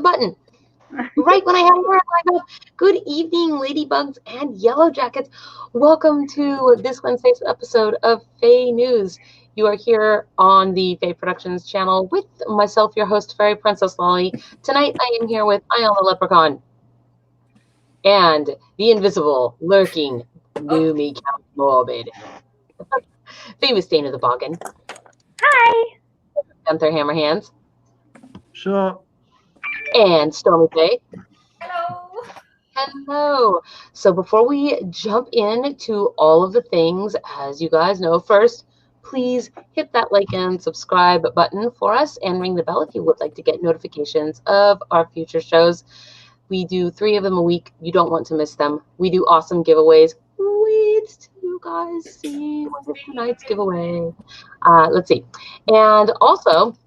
button. Right when I have more, I go, good evening, ladybugs and yellow jackets. Welcome to this Wednesday's episode of FAE News. You are here on the FAE Productions channel with myself, your host, Fairy Princess Lolly. Tonight, I am here with Ion the Leprechaun and the invisible, lurking, gloomy Count Morbid. Famous Dana the Boggin. Hi. Gunther Hammerhands. Sure. And Stormy Faye. Hello. Hello. So before we jump into all of the things, as you guys know, first, please hit that like and subscribe button for us and ring the bell if you would like to get notifications of our future shows. We do 3 of them a week. You don't want to miss them. We do awesome giveaways. Wait till you guys see what is tonight's giveaway. Let's see. And also,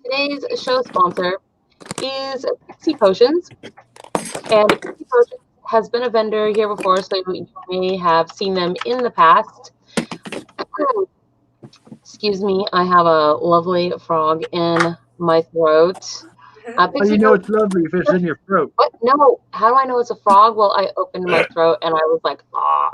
today's show sponsor is Pixie Potions. And Pixie Potions has been a vendor here before, so you may have seen them in the past. Excuse me, I have a lovely frog in my throat. How do you know it's lovely if it's in your throat? What? No. How do I know it's a frog? Well, I opened my throat and I was like,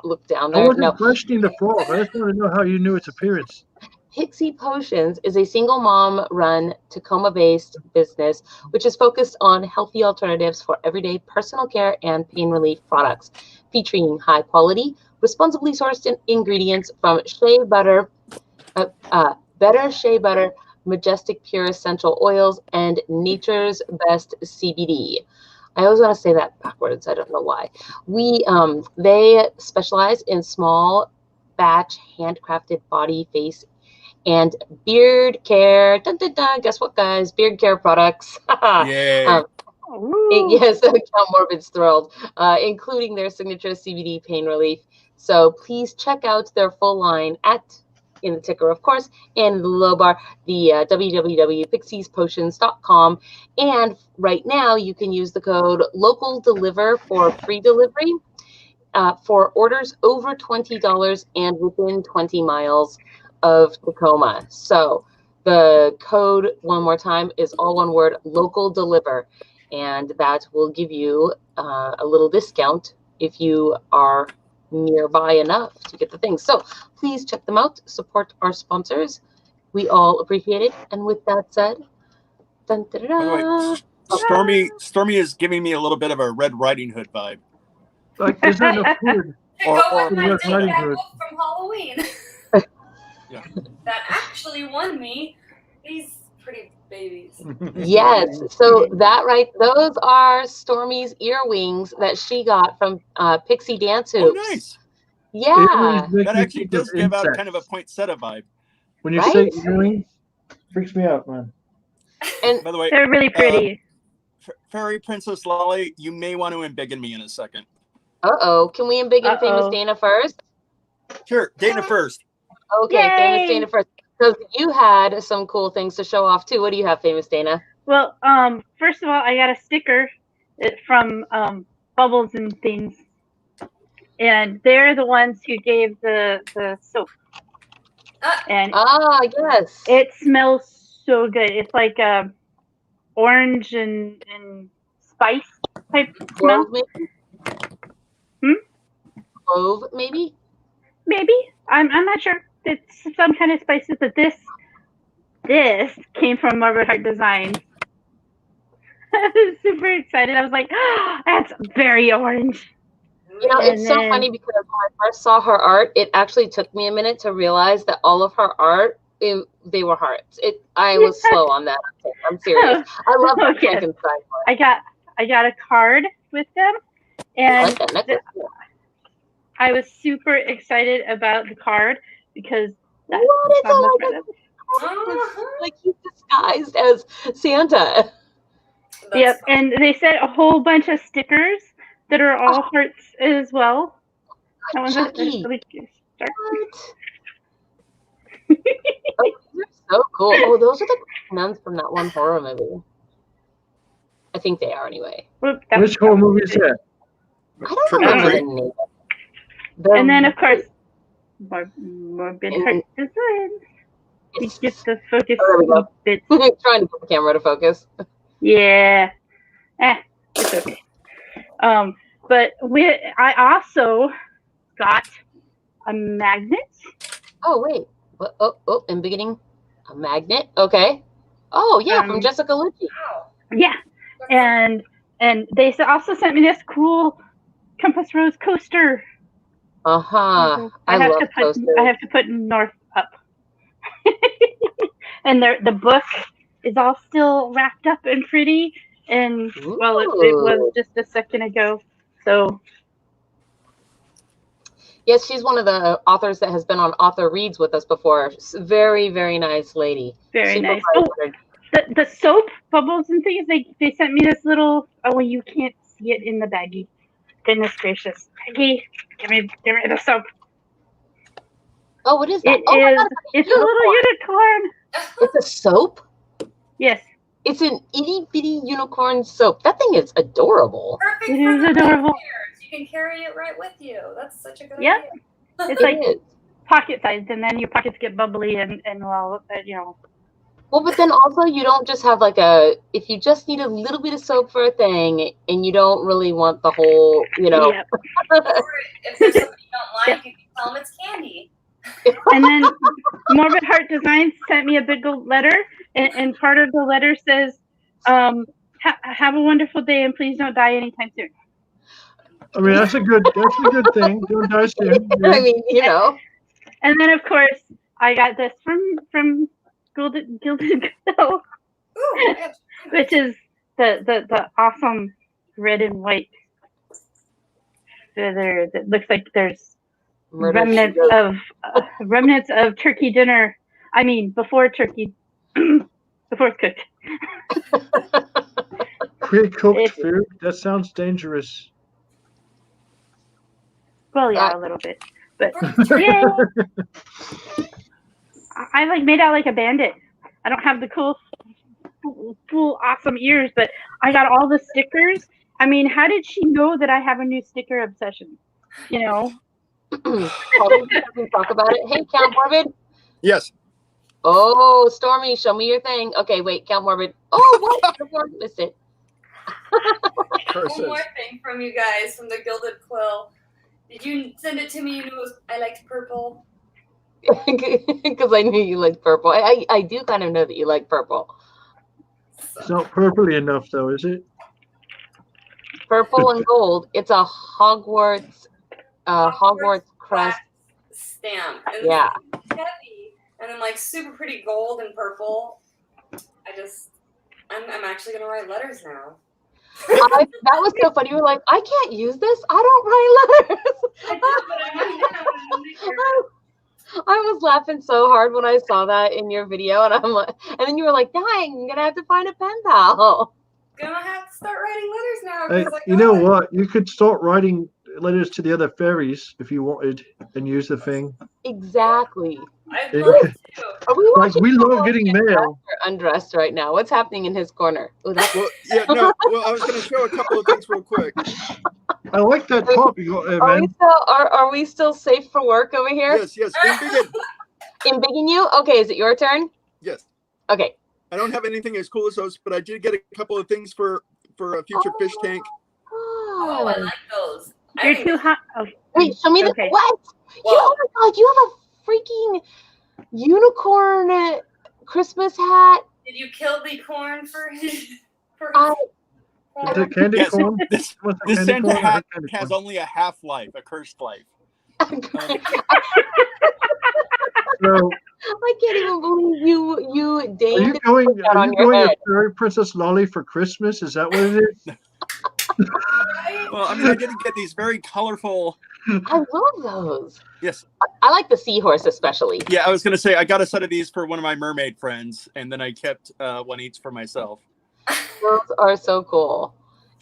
look down there. I wasn't questioning the frog. I just want to know how you knew its appearance. Pixie Potions is a single mom-run Tacoma-based business which is focused on healthy alternatives for everyday personal care and pain relief products, featuring high-quality, responsibly sourced ingredients from shea butter, better shea butter, majestic pure essential oils, and nature's best CBD. I always want to say that backwards. I don't know why. They specialize in small batch handcrafted body, face, and beard care. Dun, dun, dun. Guess what, guys? Beard care products. Yay. Yes, Count Morbid's thrilled, including their signature CBD pain relief. So please check out their full line in the ticker, of course, and the low bar, the www.pixiespotions.com. And right now, you can use the code LOCALDELIVER for free delivery for orders over $20 and within 20 miles of Tacoma. So the code, one more time, is all one word, LOCALDELIVER, and that will give you a little discount if you are nearby enough to get the things. So please check them out, support our sponsors. We all appreciate it. And with that said, dun, dun, dun, dun. Stormy is giving me a little bit of a Red Riding Hood vibe. Like, is there no food? Or Red Riding Hood. From Halloween. Yeah. That actually won me these pretty babies. Yes, so those are Stormy's earwings that she got from Pixie Dance Hoops. Oh, nice. Yeah. That actually does give out kind of a poinsettia vibe. When you say earrings, freaks me out, man. And by the way, they're really pretty. Fairy Princess Lolly, you may want to embiggen me in a second. Uh-oh. Can we embiggen Famous Dana first? Sure, Dana first. Okay, Yay! Famous Dana first. Because you had some cool things to show off, too. What do you have, Famous Dana? Well, first of all, I got a sticker from Bubbles and things. And they're the ones who gave the soap. And yes. It smells so good. It's like orange and spice type smell. Clove, maybe? Clove, maybe? Maybe. I'm not sure. It's some kind of spices, but this came from Margaret Hart Designs. I was super excited. I was like, oh, that's very orange. You know, it's so funny because when I first saw her art, it actually took me a minute to realize that all of her art, they were hearts. I was slow on that. I'm serious. I love that Frankenstein one. I got a card with them, and I was super excited about the card because that's like he's disguised as Santa. Yep, and they sent a whole bunch of stickers that are all hearts as well. Chucky. They're so cool. Oh, those are the nuns from that one horror movie. I think they are anyway. Which horror movie is that? I don't remember the name. And then, of course, Morbid Heart Design. It's just the focus. Oh, there we go. Trying to put the camera to focus. Yeah. It's okay. But I also got a magnet. Oh wait. What? Oh, in beginning, a magnet. Okay. Oh yeah, from Jessica Lucci. Wow. Yeah, and they also sent me this cool Compass Rose coaster. I love coasters. I have to put North up. And the book is all still wrapped up and pretty. And well, it was just a second ago. So yes, she's one of the authors that has been on Author Reads with us before. Very, very nice lady. Very Super nice. Oh, the soap bubbles and things. They sent me this little. Oh, you can't see it in the baggie. Goodness gracious, Peggy, give me the soap. Oh, what is that? It's a little unicorn. It's a soap? Yes. It's an itty bitty unicorn soap. That thing is adorable. Perfect It for is the adorable. players. You can carry it right with you. That's such a good Yep. idea. It's It like is. pocket sized, and then your pockets get bubbly and well, you know. Well, but then also you don't just have like if you just need a little bit of soap for a thing and you don't really want the whole, Yep. Or if there's something you don't like, you can tell them it's candy. And then Morbid Heart Designs sent me a big old letter, and part of the letter says, have a wonderful day and please don't die anytime soon. I mean, that's a good thing. Don't die soon. I mean, And then of course I got this from Gilded Quill, Ooh, which is the awesome red and white feather that looks like there's remnants of turkey dinner. I mean, before turkey, before it's cooked. Pre-cooked food? That sounds dangerous. Well, yeah, a little bit, but yeah. I like made out like a bandit. I don't have the cool, awesome ears, but I got all the stickers. I mean, how did she know that I have a new sticker obsession? Probably talk about it. Hey, Count Morbid. Yes. Oh, Stormy, show me your thing. Okay, wait, Count Morbid. Oh, what? I missed it. One more thing from you guys from the Gilded Quill. Did you send it to me? You knew I liked purple. Because I knew you liked purple. I do kind of know that you like purple. It's not purpley enough, though, is it? Purple and gold. It's a Hogwarts crest stamp. And yeah. It's heavy, and then like super pretty gold and purple. I'm actually gonna write letters now. That was so funny. You were like, I can't use this. I don't write letters. I did, but I might have. I was laughing so hard when I saw that in your video, and I'm like, and then you were like, "Dang, I'm gonna have to find a pen pal." Gonna have to start writing letters now. Hey, 'cause, like, you know what? You could start writing letters to the other fairies if you wanted and use the thing. Exactly. I'd love to. Are we Like, watching? we love getting mail. Undressed right now. What's happening in his corner? Oh, that's Well, yeah, no. Well, I was going to show a couple of things real quick. I like that top you got there, Are man. we still safe for work over here? Yes, yes. In bigging you? Okay, is it your turn? Yes. Okay. I don't have anything as cool as those, but I did get a couple of things for a future fish tank. Oh, I like those. You're too hot. Oh, wait, show me okay. What? Oh my God, you have a freaking unicorn Christmas hat. Did you kill the corn for his? Is it candy Yes, corn? this candy Santa corn or hat candy has corn? only a half-life, a cursed life. So, I can't even believe you are deigned you to going? put that Are on you your going head. a fairy princess lolly for Christmas? Is that what it is? Well, I mean, I didn't get these very colorful. I love those. Yes. I like the seahorse especially. Yeah, I was going to say I got a set of these for one of my mermaid friends, and then I kept one each for myself. Those are so cool.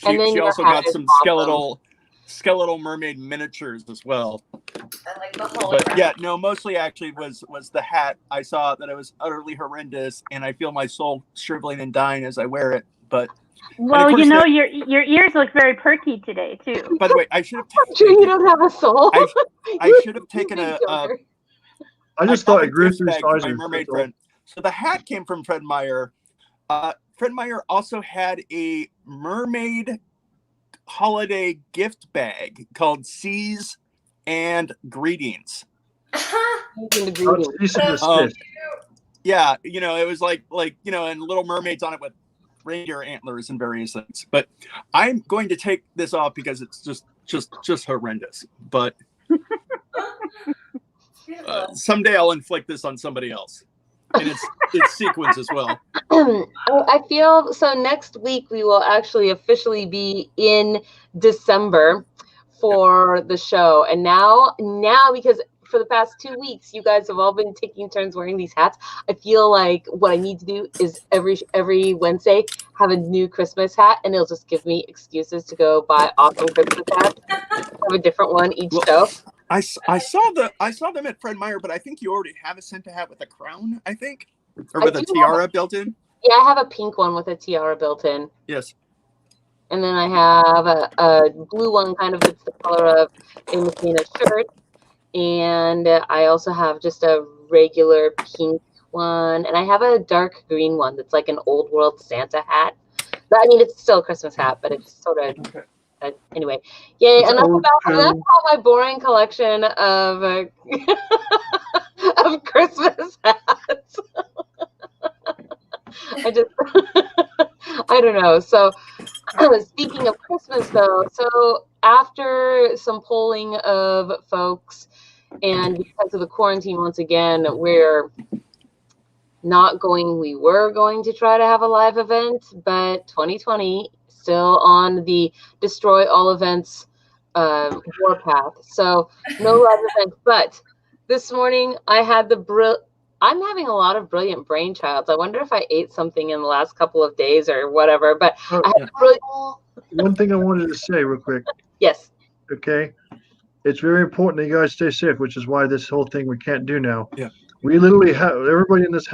And then She your also hat got is some awesome. skeletal mermaid miniatures as well. I like the hologram. But yeah, no, mostly actually was the hat. I saw that it was utterly horrendous, and I feel my soul shriveling and dying as I wear it. But Well, course you know, your ears look very perky today too. by the way, I should have. Sure, you don't have a soul. I should have taken You a. big joker. I just I thought got it grew gift through bag for sizes. my mermaid that's all. friend. So the hat came from Fred Meyer. Fred Meyer also had a mermaid holiday gift bag called Seas and Greetings. Yeah, it was like and Little Mermaids on it with reindeer antlers and various things. But I'm going to take this off because it's just horrendous. But someday I'll inflict this on somebody else, and it's sequins as well. I feel so. Next week we will actually officially be in December for the show, and now because for the past 2 weeks you guys have all been taking turns wearing these hats, I feel like what I need to do is every Wednesday have a new Christmas hat, and it'll just give me excuses to go buy awesome Christmas hats. Have a different one each show. I saw them at Fred Meyer, but I think you already have a Santa hat with a crown, I think, or with a tiara built in. Yeah, I have a pink one with a tiara built in. Yes. And then I have a blue one, kind of it's the color of a Messina shirt. And I also have just a regular pink one. And I have a dark green one that's like an old world Santa hat. But, I mean, it's still a Christmas hat, but it's sort of... Okay. Anyway, yay! Enough about my boring collection of of Christmas hats. I don't know. So, speaking of Christmas, though, so after some polling of folks, and because of the quarantine, once again, we were going to try to have a live event, but 2020. Still on the destroy all events warpath. So no live events. But this morning I had I'm having a lot of brilliant brainchilds. I wonder if I ate something in the last couple of days or whatever. But one thing I wanted to say real quick. Yes. Okay. It's very important that you guys stay safe, which is why this whole thing we can't do now. Yeah. We literally have everybody in this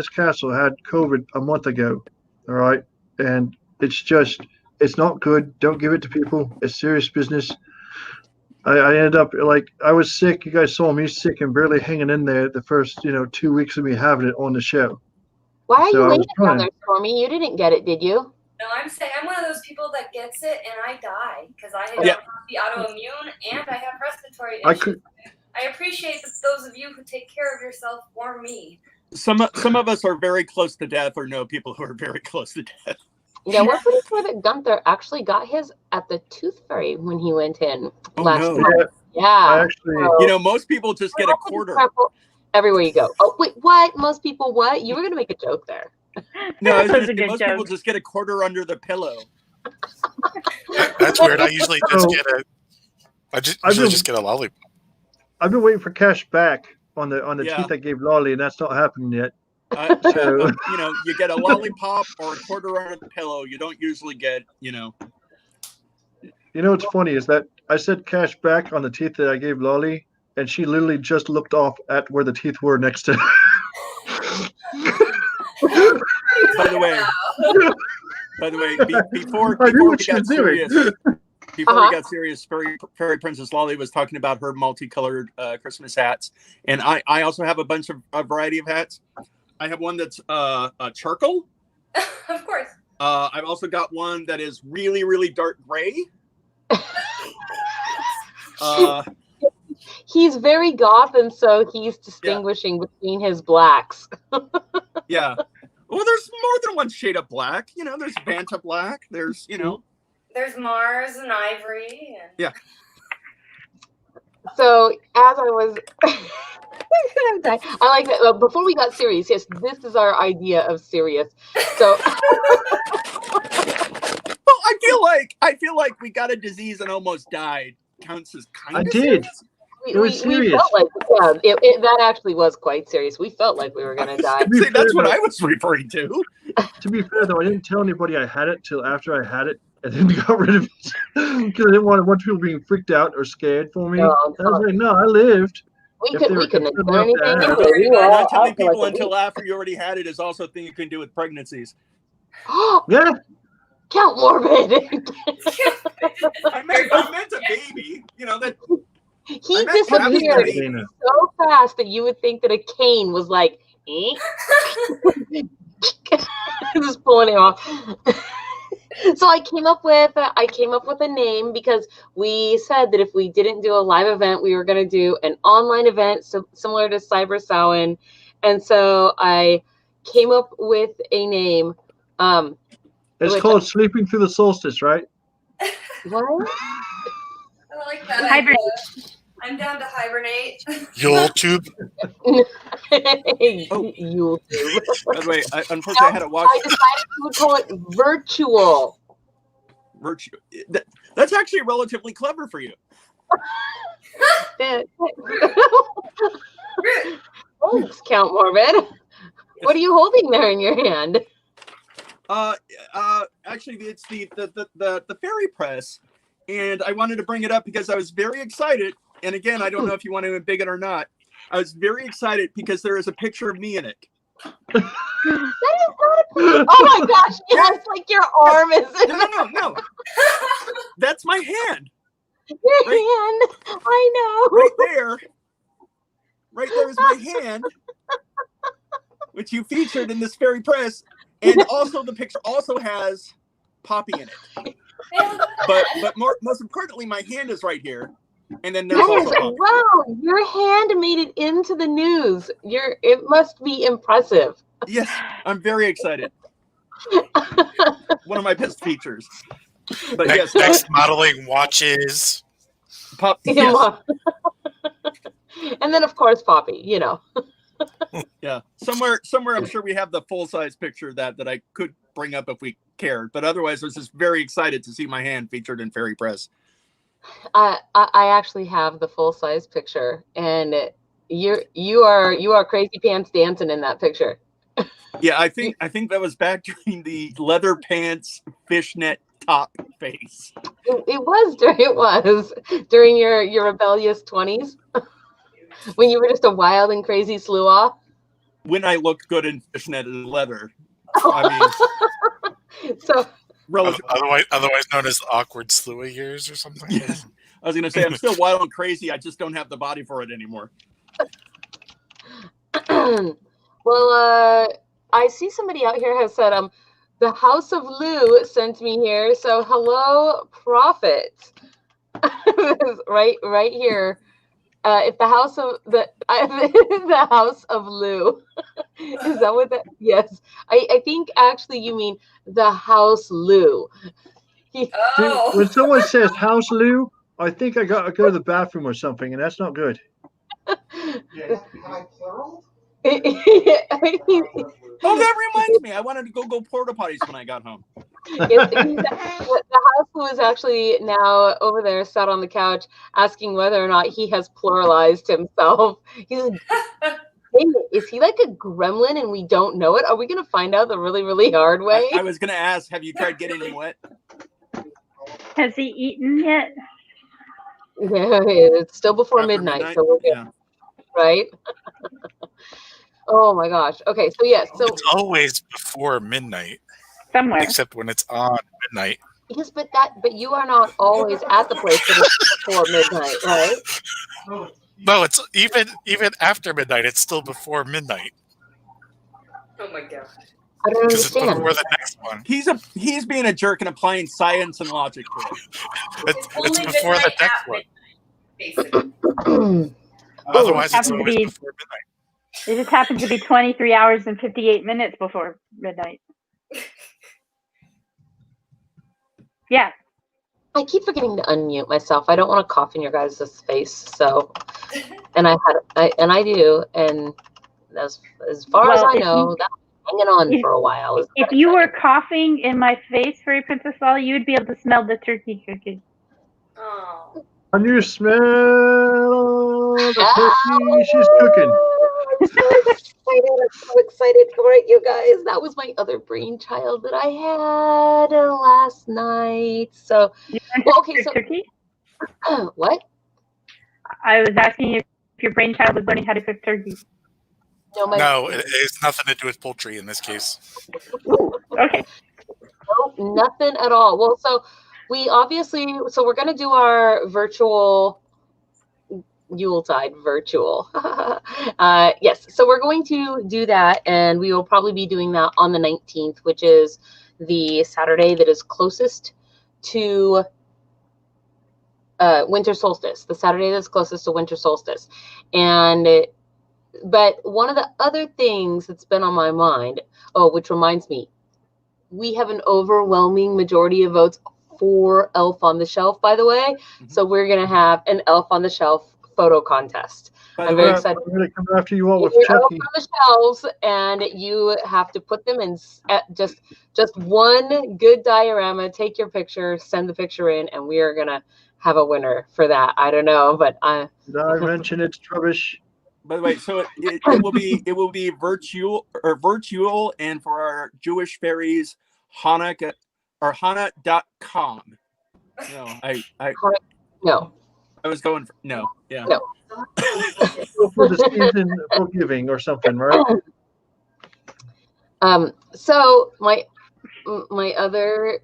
castle had COVID a month ago. All right. And it's not good. Don't give it to people. It's serious business. I ended up I was sick. You guys saw me sick and barely hanging in there the first 2 weeks of me having it on the show. Why are you waiting down there for me? You didn't get it, did you? No, I'm saying I'm one of those people that gets it and I die because I have the autoimmune and I have respiratory issues. I appreciate those of you who take care of yourself for me. Some of us are very close to death or know people who are very close to death. Yeah, we're pretty sure that Gunther actually got his at the Tooth Fairy when he went in last month. Yeah. Actually, most people just get a quarter. Everywhere you go. Oh, wait, what? Most people what? You were going to make a joke there. No, I was going to say, most people just get a quarter under the pillow. That's weird. I usually just get a lollipop. I've been waiting for cash back on the teeth I gave Lolly, and that's not happening yet. So you get a lollipop or a quarter under the pillow. You don't usually get, what's funny is that I said cash back on the teeth that I gave Lolly, and she literally just looked off at where the teeth were next to. By the way, before we got serious, Fairy Princess Lolly was talking about her multicolored Christmas hats, and I also have a variety of hats. I have one that's charcoal. Of course. I've also got one that is really, really dark gray. He's very goth, and so he's distinguishing between his blacks. Yeah. Well, there's more than one shade of black. There's Vanta black. There's, There's Mars and Ivory. And... Yeah. So as I was... I like that. Before we got serious, yes, this is our idea of serious. So, well, I feel like we got a disease and almost died. Counts as kind of serious. It was serious. We felt like, that actually was quite serious. We felt like we were going to die. See, that's what I was referring to. To be fair, though, I didn't tell anybody I had it till after I had it, and then got rid of it because I didn't want a bunch of people being freaked out or scared for me. No, I was like, no, I lived. We couldn't do anything. Not telling people until after you already had it is also a thing you can do with pregnancies. Yeah. Count morbid. I meant a baby. That he disappeared so fast that you would think that a cane was like, eh? Just pulling it off. So I came up with a name because we said that if we didn't do a live event, we were going to do an online event, so similar to Cyber Samhain. And so I came up with a name. It's called Sleeping Through the Solstice, right? What? I like that. Hibernate. I'm down to hibernate. Yule tube. Yule tube. By the way, unfortunately, I had to watch. I decided we would call it VirtYule. That's actually relatively clever for you. Thanks, Count Morbid. What are you holding there in your hand? Actually, it's the fairy press, and I wanted to bring it up because I was very excited. And again, I don't know if you want to embig it or not. I was very excited because there is a picture of me in it. That is not a picture. Oh my gosh! Yes, like your arm is. No. That's my hand. Your hand. I know. Right there is my hand, which you featured in this fairy press, and also the picture also has Poppy in it. But most importantly, my hand is right here. And then there's also Poppy. Wow, your hand made it into the news. It must be impressive. Yes, I'm very excited. One of my best features. But Next modeling watches. Poppy. Yes. And then of course Poppy, you know. Yeah. Somewhere I'm sure we have the full-size picture that I could bring up if we cared. But otherwise I was just very excited to see my hand featured in Fairy Press. I actually have the full-size picture, and you are crazy pants dancing in that picture. Yeah, I think that was back during the leather pants fishnet top phase. It was during your rebellious 20s when you were just a wild and crazy slew-off. When I looked good in fishnet and leather. I mean, so otherwise known as the awkward slewy years or something. Yes. I was going to say, I'm still wild and crazy. I just don't have the body for it anymore. Well, I see somebody out here has said, the House of Lou sent me here. So hello, Prophet. right here. If the house of the House of Lou, is that what that? Yes, I think actually you mean the House Lou. Oh. When someone says House Lou, I think I got to go to the bathroom or something, and that's not good. Yeah, am I plural? Oh, that reminds me. I wanted to go porta potties when I got home. The House Lou is actually now over there, sat on the couch, asking whether or not he has pluralized himself. He's like, hey, is he like a gremlin and we don't know it? Are we going to find out the really, really hard way? I was going to ask, have you tried getting him wet? Has he eaten yet? Yeah, it's still before midnight, so we're good. Yeah. Right? Oh my gosh. Okay, so yes. So it's always before midnight. Somewhere. Except when it's on midnight. Yes, but you are not always at the place that it's before midnight, right? No, it's even after midnight, it's still before midnight. Oh my god. I don't understand. It's before the next one. He's being a jerk and applying science and logic to it. It's before the next one. Basically. Otherwise, it's always before midnight. It just happens to be 23 hours and 58 minutes before midnight. Yeah. I keep forgetting to unmute myself. I don't want to cough in your guys' face. So, and I do. And as far as I know, that's hanging on for a while. If you were coughing in my face, Fairy Princess Lolly, you would be able to smell the turkey cooking. Oh. Can you smell the turkey she's cooking? I'm so excited for it, you guys. That was my other brainchild that I had last night. So, okay, so turkey? What? I was asking you if your brainchild was learning how to cook turkey. No, it has nothing to do with poultry in this case. Okay. Nope, nothing at all. Well, so we're going to do our virtual Yuletide VirtYule. Yes, so we're going to do that, and we will probably be doing that on the 19th, which is the Saturday that is closest to winter solstice. The Saturday that's closest to winter solstice. But one of the other things that's been on my mind, which reminds me, we have an overwhelming majority of votes for Elf on the Shelf, by the way. So we're going to have an Elf on the Shelf photo contest. I'm very excited. I'm going to come after you all with Elf Chucky. on the shelves, and you have to put them in just one good diorama. Take your picture, send the picture in, and we are going to have a winner for that. I don't know, but Did I mention it's rubbish? By the way, so it will be VirtYule, and for our Jewish fairies, Hanukkah or Hana.com. No, I was going for no. For the season of giving or something, right? So my other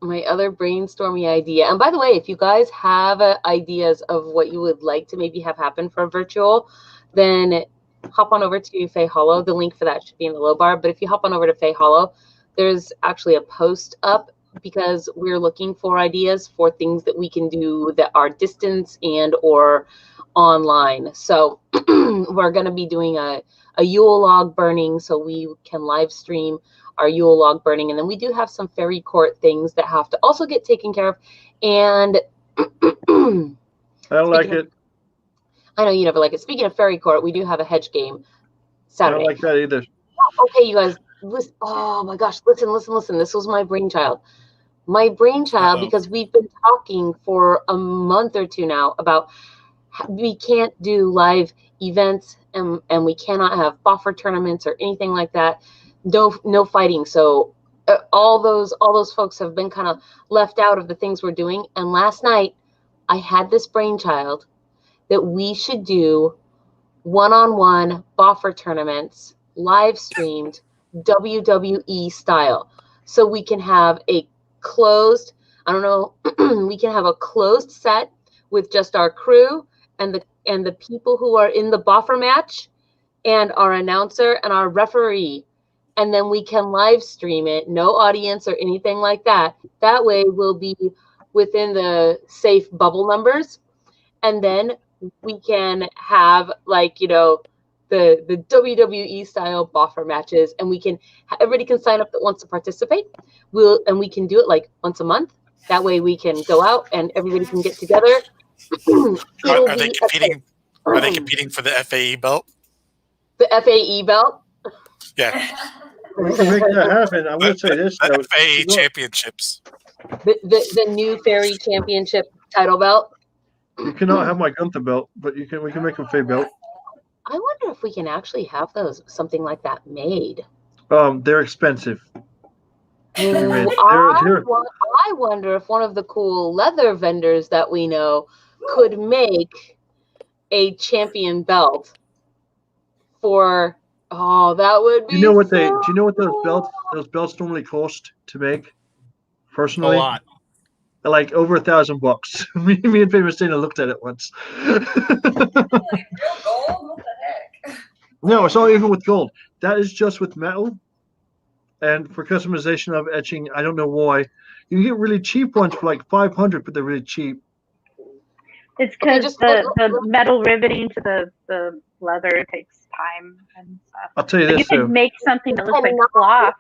brainstorming idea, and by the way, if you guys have ideas of what you would like to maybe have happen for VirtYule, then hop on over to FAE Hollow. The link for that should be in the low bar. But if you hop on over to FAE Hollow, there's actually a post up because we're looking for ideas for things that we can do that are distance and or online. So we're going to be doing a Yule log burning so we can live stream our Yule log burning. And then we do have some fairy court things that have to also get taken care of. And I don't like it. I know you never like it. Speaking of fairy court, we do have a hedge game Saturday. I don't like that either. Okay, you guys, listen. Oh my gosh, listen. This was my brainchild. Because we've been talking for a month or two now about we can't do live events and we cannot have buffer tournaments or anything like that. No fighting. So all those folks have been kind of left out of the things we're doing. And last night I had this brainchild that we should do one-on-one buffer tournaments, live streamed, WWE style. So we can have a closed, we can have a closed set with just our crew and the people who are in the buffer match and our announcer and our referee. And then we can live stream it, no audience or anything like that. That way we'll be within the safe bubble numbers. And then we can have the WWE style buffer matches, and everybody can sign up that wants to participate. We can do it once a month. That way we can go out and everybody can get together. Are they competing? Are they competing for the FAE belt? The FAE belt? Yeah. We can make that happen. I will say this though. The FAE championships. The new fairy championship title belt. You cannot have my Gunther belt, but we can make a FAE belt. I wonder if we can actually have something like that made. They're expensive. I wonder if one of the cool leather vendors that we know could make a champion belt for. Oh, that would be. Do you know what those belts normally cost to make? Personally, a lot. Like over $1,000. me and Famous Dana looked at it once. Like real gold? What the heck? No, it's not even with gold. That is just with metal. And for customization of etching, I don't know why. You can get really cheap ones for like $500, but they're really cheap. It's because the metal riveting to the leather takes time and stuff. I'll tell you this. You could make something that looks like cloth.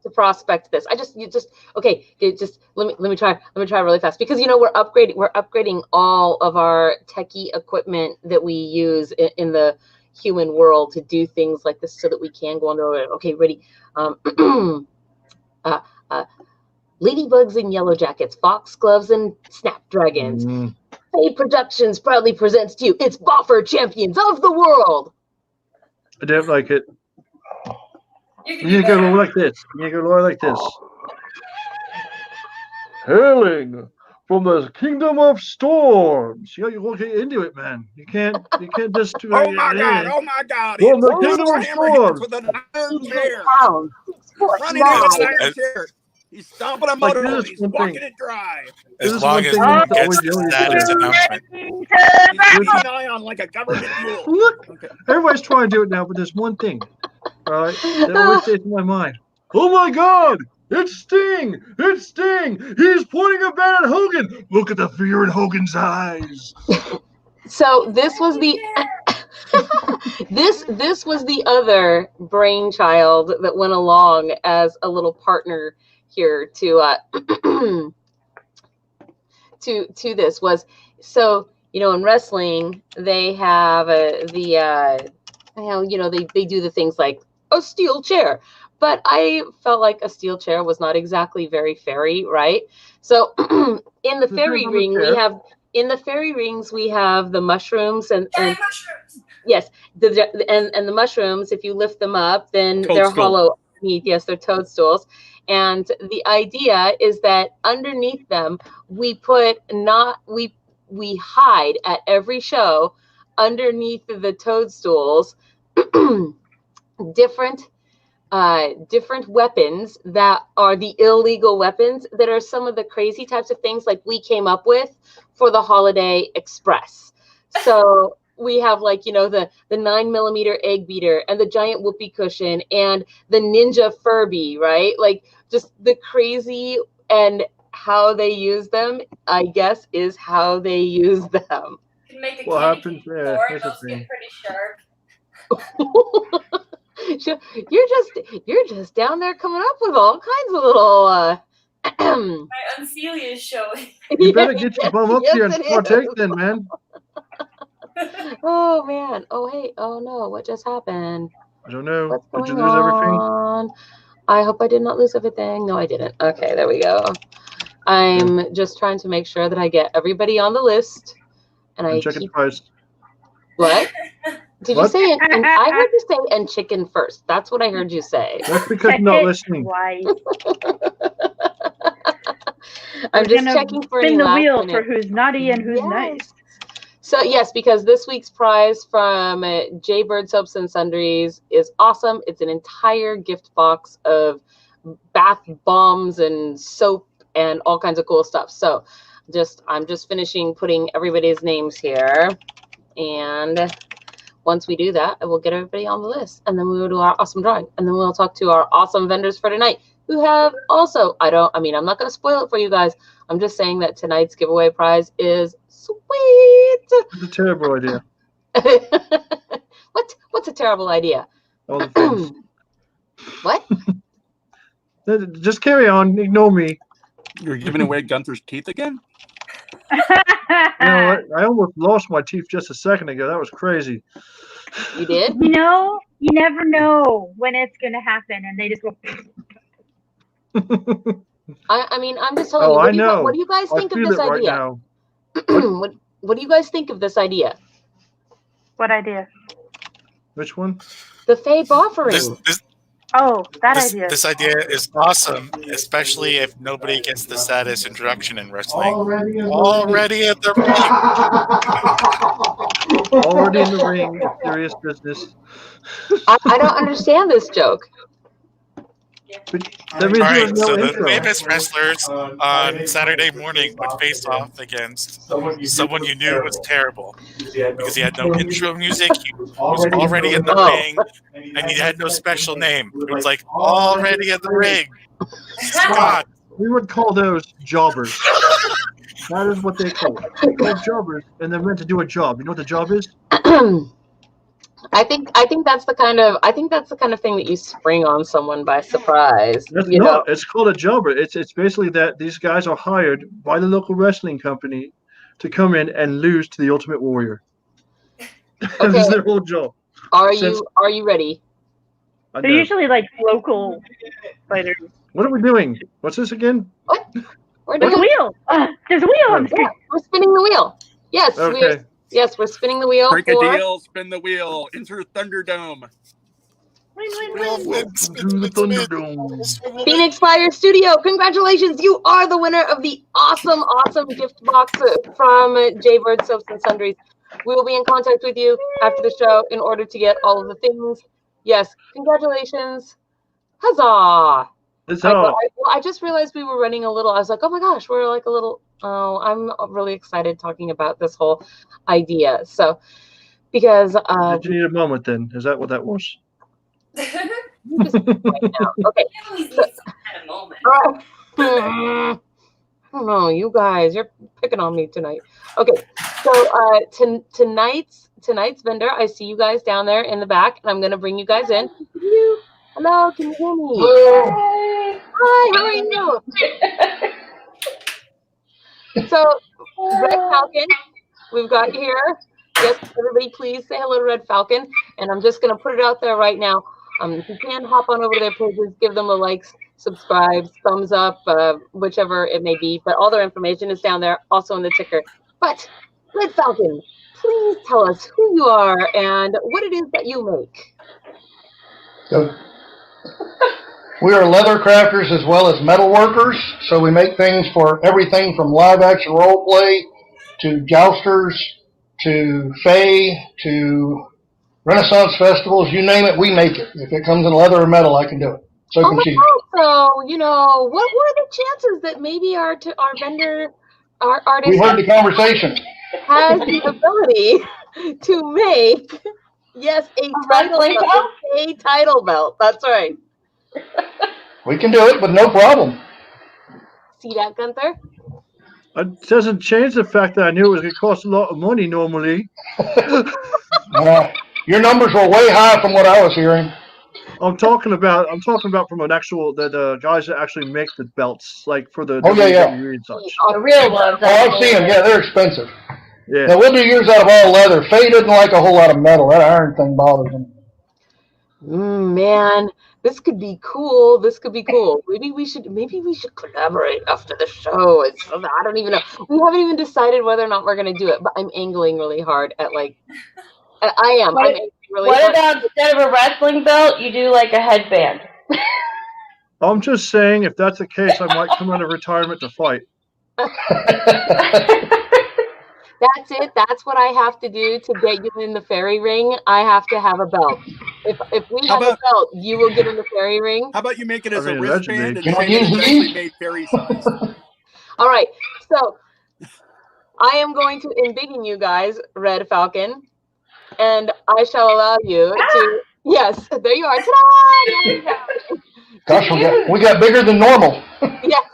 To prospect this, let me try really fast because we're upgrading all of our techie equipment that we use in the human world to do things like this so that we can go on the road. Okay, ready. Ladybugs and yellow jackets, foxgloves and snapdragons. FAE Productions proudly presents to you its buffer champions of the world. I don't like it. You need to go lower like this. Hailing from the kingdom of storms. You got to get into it, man. You can't just. Oh my God! From the kingdom of storms. With an iron chair. Running out of an iron chair. He's stomping a motor. Like, He's walking it dry. As long as he gets the status announcement. He's eating ion like a government mule. Look, everybody's trying to do it now, but there's one thing, all right, that always stays in my mind. Oh my God! It's Sting! It's Sting! He's pointing a gun at Hogan! Look at the fear in Hogan's eyes. So this was the this was the other brainchild that went along as a little partner here to to this was, so in wrestling they have they do the things like a steel chair, but I felt like a steel chair was not exactly very fairy, right? So in the fairy ring we have the mushrooms and mushrooms. Yes, and the mushrooms, if you lift them up, then they're hollow underneath. Yes, they're toadstools. And the idea is that underneath them, we hide at every show underneath the toadstools different weapons that are the illegal weapons that are some of the crazy types of things like we came up with for the Holiday Express. So we have like, the 9mm egg beater and the giant whoopee cushion and the ninja Furby, right? Like just the crazy, and how they use them, I guess, is how they use them. You can make a What happens there? there? Here's the Those thing. get pretty sharp. You're just down there coming up with all kinds of little My Unseelie is showing. You better get your bum up Yes, here and it partake is. then, man. Oh man. Oh hey. Oh no. What just happened? I don't know. What's Did you going lose everything? on? I hope I did not lose everything. No, I didn't. Okay, there we go. I'm just trying to make sure that I get everybody on the list. And I Chicken keep... fries. What? Did What? you say? And I heard you say "and chicken" first. That's what I heard you say. That's because you're not listening. I'm just checking for any spin the last wheel minute. for who's naughty and who's nice. So yes, because this week's prize from Jaybird Soaps and Sundries is awesome. It's an entire gift box of bath bombs and soap and all kinds of cool stuff. So I'm just finishing putting everybody's names here. And once we do that, I will get everybody on the list. And then we will do our awesome drawing. And then we'll talk to our awesome vendors for tonight who have also, I'm not going to spoil it for you guys. I'm just saying that tonight's giveaway prize is sweet. It's a terrible idea. What's a terrible idea? All the things. What? Just carry on. Ignore me. You're giving away Gunther's teeth again? I almost lost my teeth just a second ago. That was crazy. You did? You never know when it's going to happen, and they just go. I'm just telling you. I know. What do you guys think of feel this it right idea? now. What do you guys think of this idea? What idea? Which one? The FAE offering. Idea. This idea is awesome, especially if nobody gets the status introduction in wrestling. Already at the ring. Already in the ring. Serious business. I don't understand this joke. All right, so the famous wrestlers on Saturday morning would face off against someone you knew was terrible because he had no intro music, he was already in the ring, and he had no special name. It was like already in the ring. Scott. We would call those jobbers. That is what they call it. They're jobbers, and they're meant to do a job. You know what the job is? I think that's the kind of thing that you spring on someone by surprise. It's called a jobber. It's basically that these guys are hired by the local wrestling company to come in and lose to the Ultimate Warrior. That is their whole job. Are you ready? They're usually like local fighters. What are we doing? What's this again? What? There's a wheel. There's a wheel on the screen. Yeah, we're spinning the wheel. Yes. Okay. We're spinning the wheel. Break a deal, spin the wheel, enter Thunderdome. Phoenix Fire Studio, congratulations! You are the winner of the awesome gift box from Jaybird Soaps and Sundries. We will be in contact with you after the show in order to get all of the things. Yes, congratulations! Huzzah! I just realized we were running a little. I was like, oh my gosh, we're like a little. Oh, I'm really excited talking about this whole idea. So, because did you need a moment then? Is that what that was? Just right now. Okay. You always need some kind of moment. All right. I don't know, you guys, you're picking on me tonight. Okay, so tonight's vendor, I see you guys down there in the back, and I'm gonna bring you guys in. Hello, can you hear me? Hi, how are you? So, Red Falcon, we've got here. Yes, everybody, please say hello to Red Falcon, and I'm just gonna put it out there right now. If you can, hop on over to their pages, give them the likes, subscribe, thumbs up, whichever it may be. But all their information is down there, also in the ticker. But, Red Falcon, please tell us who you are and what it is that you make. So, we are leather crafters as well as metal workers. So we make things for everything from live action role play to jousters to FAE to Renaissance festivals, you name it, we make it. If it comes in leather or metal, I can do it. So can she. So, you know, what were the chances that maybe our vendor, our artist, we heard the conversation, has the ability to make, yes, a title belt. That's right. We can do it with no problem. See that, Gunther? It doesn't change the fact that I knew it was going to cost a lot of money normally. Your numbers were way high from what I was hearing. I'm talking about from an actual the guys that actually make the belts, like for the and such. The real ones. Oh, I've seen them. Yeah, they're expensive. Yeah. Now we'll do yours out of all leather. FAE doesn't like a whole lot of metal. That iron thing bothers them. Man, this could be cool. This could be cool. Maybe we should collaborate after the show. I don't even know. We haven't even decided whether or not we're gonna do it. But I'm angling really hard at like. I am. I'm angling really hard. What about instead of a wrestling belt, you do like a headband? I'm just saying, if that's the case, I might come out of retirement to fight. That's it. That's what I have to do to get you in the fairy ring. I have to have a belt. If we have a belt, you will get in the fairy ring. How about you make it as a wristband and say it's actually made fairy size? All right. So I am going to embiggen you guys, Red Falcon, and I shall allow you to. Yes, there you are. Ta-da! Gosh, we got bigger than normal. Yes,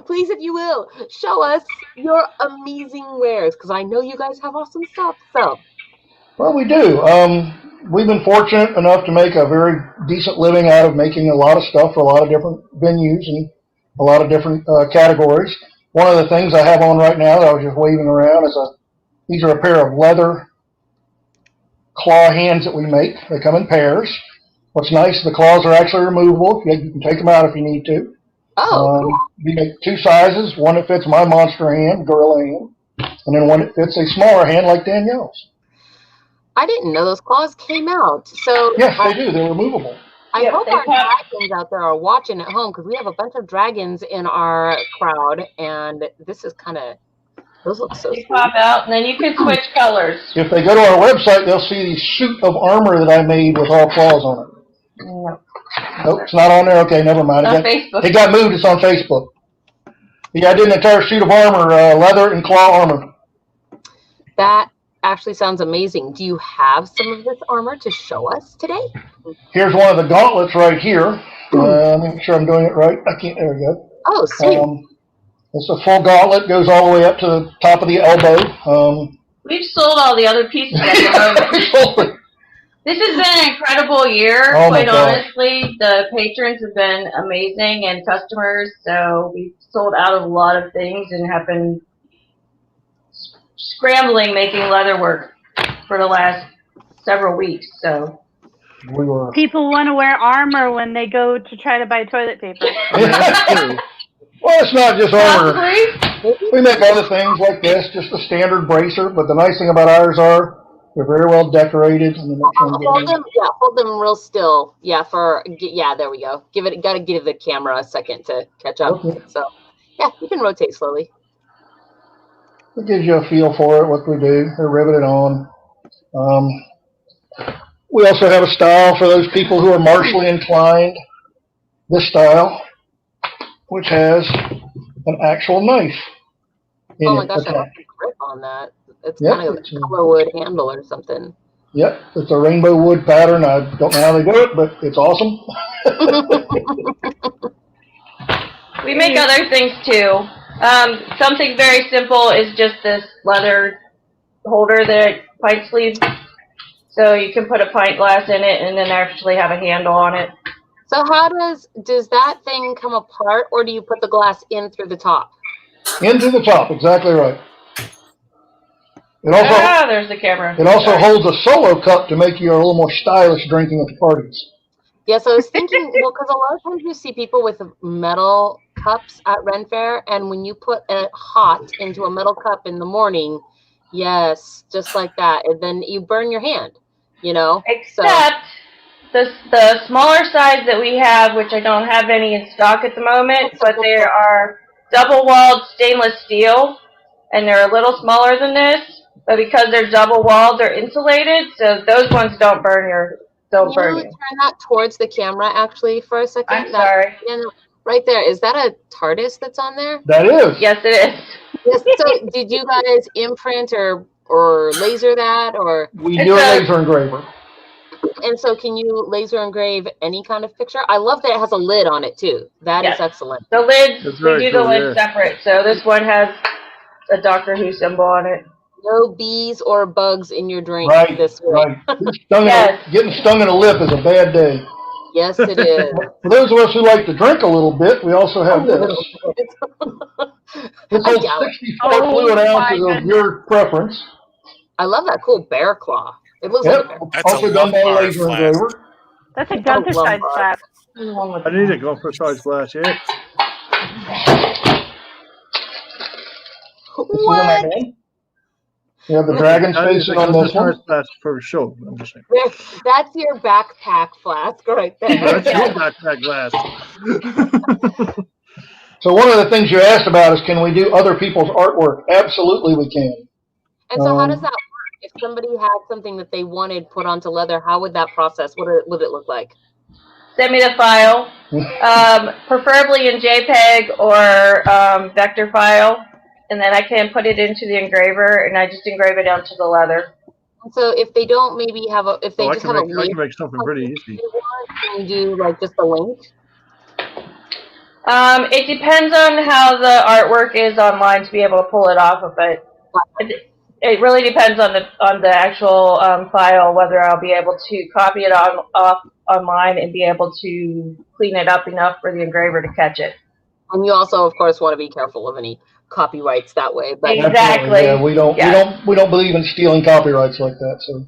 please, if you will, show us your amazing wares, because I know you guys have awesome stuff. So, well, we do. We've been fortunate enough to make a very decent living out of making a lot of stuff for a lot of different venues and a lot of different categories. One of the things I have on right now that I was just waving around is these are a pair of leather claw hands that we make. They come in pairs. What's nice, the claws are actually removable. You can take them out if you need to. Oh, cool. We make two sizes, one that fits my monster hand, gorilla hand, and then one that fits a smaller hand like Danielle's. I didn't know those claws came out. So yes, they do. They're removable. I hope our dragons out there are watching at home, because we have a bunch of dragons in our crowd, and this is kind of, those look so sweet. Pop out, and then you can switch colors. If they go to our website, they'll see the suit of armor that I made with all claws on it. No. Nope, it's not on there. Okay, never mind. It got moved. It's on Facebook. Yeah, I did an entire suit of armor, leather and claw armor. That actually sounds amazing. Do you have some of this armor to show us today? Here's one of the gauntlets right here. Let me make sure I'm doing it right. There we go. Oh, sweet. It's a full gauntlet. Goes all the way up to the top of the elbow. We've sold all the other pieces at the moment. This has been an incredible year, quite honestly. The patrons have been amazing and customers, so we've sold out of a lot of things and have been scrambling making leather work for the last several weeks. So people want to wear armor when they go to try to buy toilet paper. Well, it's not just armor. We make other things like this, just a standard bracer, but the nice thing about ours are they're very well decorated. Hold them real still. Yeah, there we go. Gotta give the camera a second to catch up. Okay. So, yeah, you can rotate slowly. It gives you a feel for it, what we do. They're riveted on. We also have a style for those people who are martially inclined. This style. which has an actual knife in Oh my it gosh, I love attached. the grip on that. It's Yep, kind of it's a colorwood handle or something. Yep, it's a rainbow wood pattern. I don't know how they do it, but it's awesome. We make other things too. Something very simple is just this leather holder that pint sleeve. So you can put a pint glass in it and then actually have a handle on it. So how does that thing come apart, or do you put the glass in through the top? Into the top, exactly right. It also, there's the camera. It also holds a solo cup to make you a little more stylish drinking at the parties. Yes, I was thinking, well, because a lot of times you see people with metal cups at Ren Fair, and when you put it hot into a metal cup in the morning, yes, just like that, and then you burn your hand, you know? Except the smaller size that we have, which I don't have any in stock at the moment, but they are double-walled stainless steel, and they're a little smaller than this, but because they're double-walled, they're insulated, so those ones don't burn you. Can you turn that towards the camera, actually, for a second? I'm sorry. Right there. Is that a TARDIS that's on there? That is. Yes, it is. Yes. So, did you guys imprint or laser that, or? We do a laser engraver. And so, can you laser engrave any kind of picture? I love that it has a lid on it too. That is excellent. The lids, we do the lids separate. So this one has a Doctor Who symbol on it. No bees or bugs in your drink this week. Right. Getting stung in the lip is a bad day. Yes, it is. For those of us who like to drink a little bit, we also have this. This holds 64 fluid ounces of your preference. I love that cool bear claw. It looks like a bear. That's also done by a laser engraver. That's a Gunther-sized glass. I need a Gunther-sized glass, yeah. What? You have the dragon facing on this one. That's for sure. I'm just saying. That's your backpack flask right there. That's your backpack glass. So one of the things you asked about is, can we do other people's artwork? Absolutely, we can. And so, how does that work? If somebody had something that they wanted put onto leather, how would that process? What would it look like? Send me the file, preferably in JPEG or vector file, and then I can put it into the engraver, and I just engrave it onto the leather. So if they don't maybe have if they just have a link, I can make something pretty easy. Can you do like just a link? It depends on how the artwork is online to be able to pull it off of it. It really depends on the actual file, whether I'll be able to copy it off online and be able to clean it up enough for the engraver to catch it. And you also, of course, want to be careful of any copyrights that way. But exactly. Yeah, we don't believe in stealing copyrights like that. So.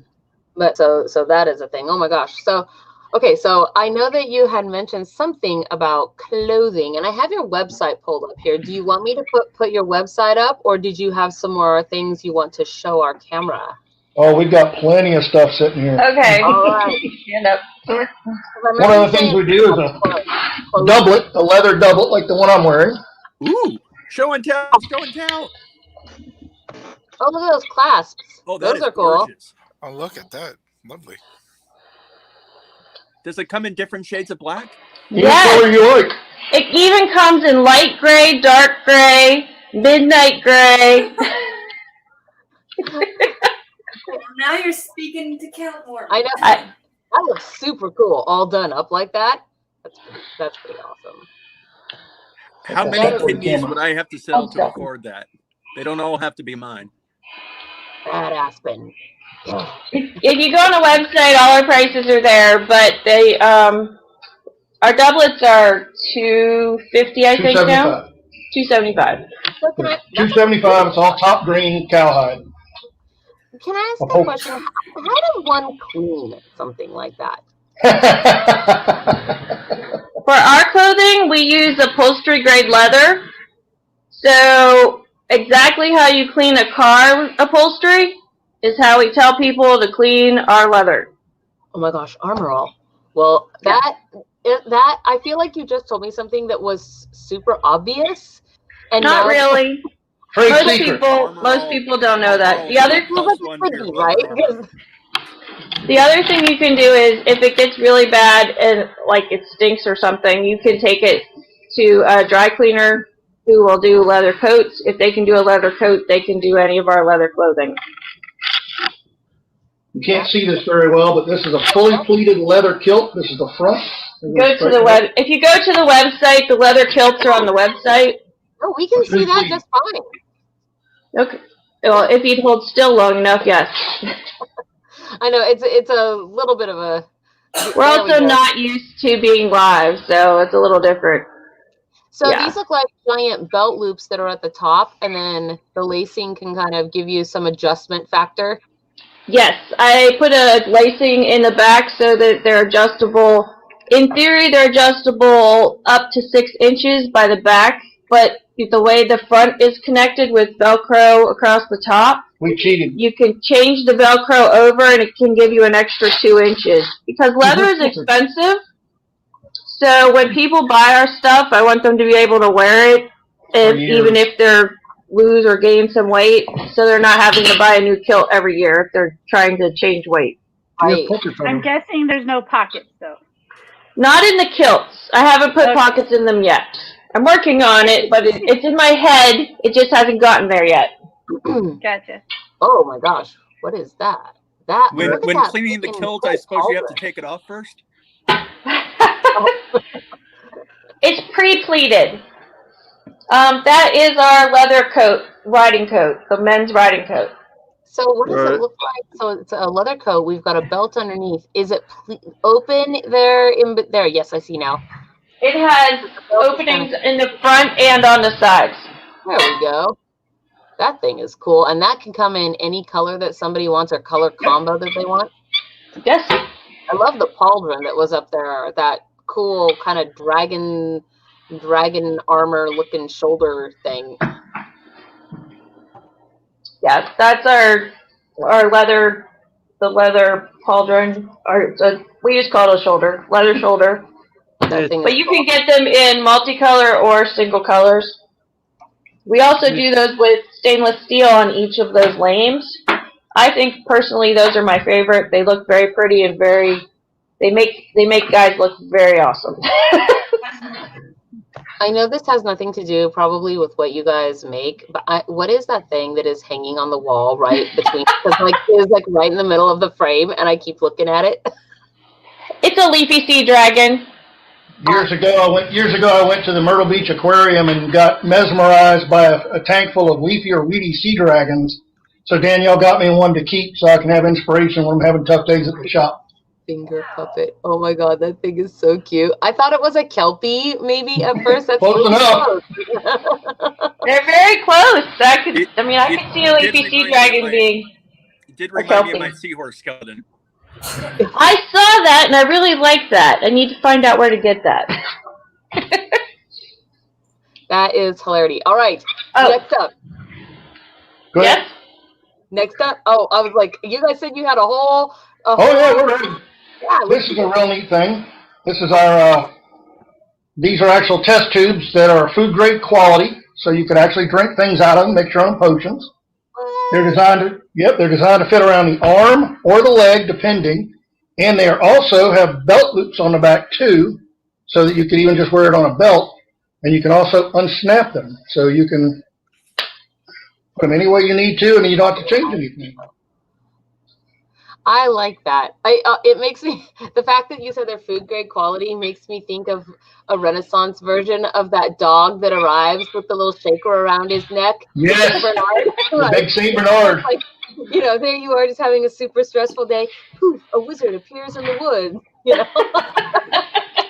But so that is a thing. Oh my gosh. So. Okay, so I know that you had mentioned something about clothing, and I have your website pulled up here. Do you want me to put your website up, or did you have some more things you want to show our camera? Oh, we've got plenty of stuff sitting here. Okay. All right. Stand up. One of the things we do is a doublet, a leather doublet like the one I'm wearing. Ooh, show and tell, show and tell. Oh, look at those clasps. Oh, those are cool. Gorgeous. Oh, look at that. Lovely. Does it come in different shades of black? Yes. What color you like? It even comes in light gray, dark gray, midnight gray. Now you're speaking to Countmore. I know. That looks super cool. All done up like that. That's pretty awesome. How many kidneys would I have to sell to afford that? They don't all have to be mine. That Aspen. If you go on the website, all our prices are there, but they our doublets are $250, I think now. $275. $275. It's all top green cowhide. Can I ask a question? How does one clean something like that? For our clothing, we use upholstery grade leather. So exactly how you clean a car upholstery is how we tell people to clean our leather. Oh my gosh, Armor All. Well, that I feel like you just told me something that was super obvious. And not really. Most people don't know that. The other The other thing you can do is if it gets really bad and like it stinks or something, you can take it to a dry cleaner who will do leather coats. If they can do a leather coat, they can do any of our leather clothing. You can't see this very well, but this is a fully pleated leather kilt. This is the front. Go to the web. If you go to the website, the leather kilts are on the website. Oh, we can see that just fine. Okay. Well, if you'd hold still long enough, yes. I know it's a little bit of a. We're also not used to being live, so it's a little different. So these look like giant belt loops that are at the top, and then the lacing can kind of give you some adjustment factor. Yes, I put a lacing in the back so that they're adjustable. In theory, they're adjustable up to 6 inches by the back, but the way the front is connected with Velcro across the top, we cheated. You can change the Velcro over and it can give you an extra 2 inches. Because leather is expensive, so when people buy our stuff, I want them to be able to wear it, even if they're lose or gain some weight, so they're not having to buy a new kilt every year if they're trying to change weight. Right. I'm guessing there's no pockets, though. Not in the kilts. I haven't put pockets in them yet. I'm working on it, but it's in my head. It just hasn't gotten there yet. Gotcha. Oh my gosh, what is that? When cleaning the kilt, I suppose you have to take it off first? It's pre-pleated. That is our leather coat, riding coat, the men's riding coat. So what does it look like? So it's a leather coat. We've got a belt underneath. Is it open there? There, yes, I see now. It has openings in the front and on the sides. There we go. That thing is cool, and that can come in any color that somebody wants or color combo that they want. Yes. I love the pauldron that was up there. That cool kind of dragon armor looking shoulder thing. Yeah, that's our leather, the leather pauldron. We just call it a shoulder, leather shoulder. But you can get them in multicolor or single colors. We also do those with stainless steel on each of those lames. I think personally those are my favorite. They look very pretty and they make guys look very awesome. I know this has nothing to do probably with what you guys make, but what is that thing that is hanging on the wall right between? It's like right in the middle of the frame, and I keep looking at it. It's a leafy sea dragon. Years ago, I went to the Myrtle Beach Aquarium and got mesmerized by a tank full of leafy or weedy sea dragons. So Danielle got me one to keep so I can have inspiration when I'm having tough days at the shop. Finger puppet. Oh my god, that thing is so cute. I thought it was a Kelpie, maybe at first. That's close enough. They're very close. I could see a leafy sea dragon being. It did remind me of my seahorse skeleton. I saw that and I really like that. I need to find out where to get that. That is hilarity. All right. Next up. Go ahead. Yes. Next up. Oh, I was like, you guys said you had a whole. Yeah, we're ready. Yeah, this is a real neat thing. This is our. These are actual test tubes that are food grade quality, so you can actually drink things out of them, make your own potions. They're designed to fit around the arm or the leg, depending. And they also have belt loops on the back too, so that you can even just wear it on a belt. And you can also unsnap them, so you can put them any way you need to, and you don't have to change anything. I like that. It makes me, the fact that you said they're food grade quality makes me think of a Renaissance version of that dog that arrives with the little shaker around his neck. Yes, the big Saint Bernard. Like, there you are just having a super stressful day. Poof, a wizard appears in the woods.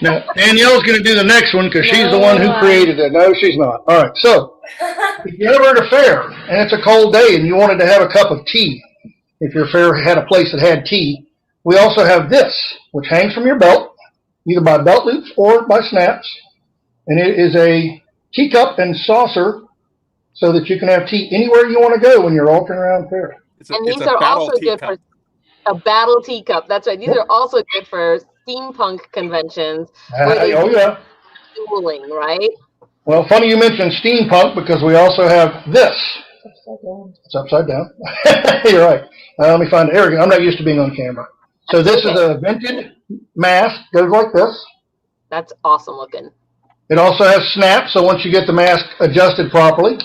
Now, Danielle's going to do the next one because she's the one who created it. No, she's not. All right, so if you're ever at a fair and it's a cold day and you wanted to have a cup of tea, if your fair had a place that had tea, we also have this, which hangs from your belt, either by belt loops or by snaps. And it is a teacup and saucer so that you can have tea anywhere you want to go when you're walking around fair. And these are also good for a battle teacup. That's right. These are also good for steampunk conventions. Dueling, right? Well, funny you mentioned steampunk because we also have this. It's upside down. You're right. Let me find it. Here we go. I'm not used to being on camera. So this is a vented mask. Goes like this. That's awesome looking. It also has snaps, so once you get the mask adjusted properly,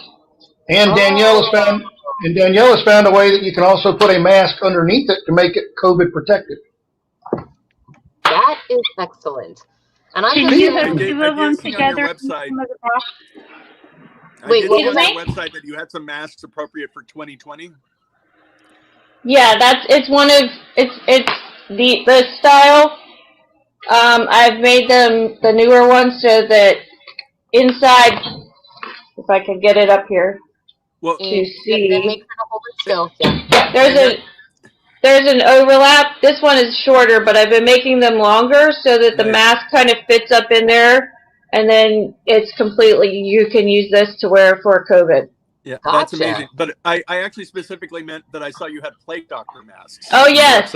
and Danielle has found a way that you can also put a mask underneath it to make it COVID protected. That is excellent. And I'm Should just you saying, have two of them together? Wait, what on was your website that you had some masks appropriate for 2020? Yeah, it's the style. I've made them the newer ones so that inside, if I can get it up here, well, to see, make sure to hold it still. Yeah. there's an overlap. This one is shorter, but I've been making them longer so that the mask kind of fits up in there, and then it's completely, you can use this to wear for COVID. Yeah, that's amazing. But I actually specifically meant that I saw you had plague doctor masks. Oh, yes.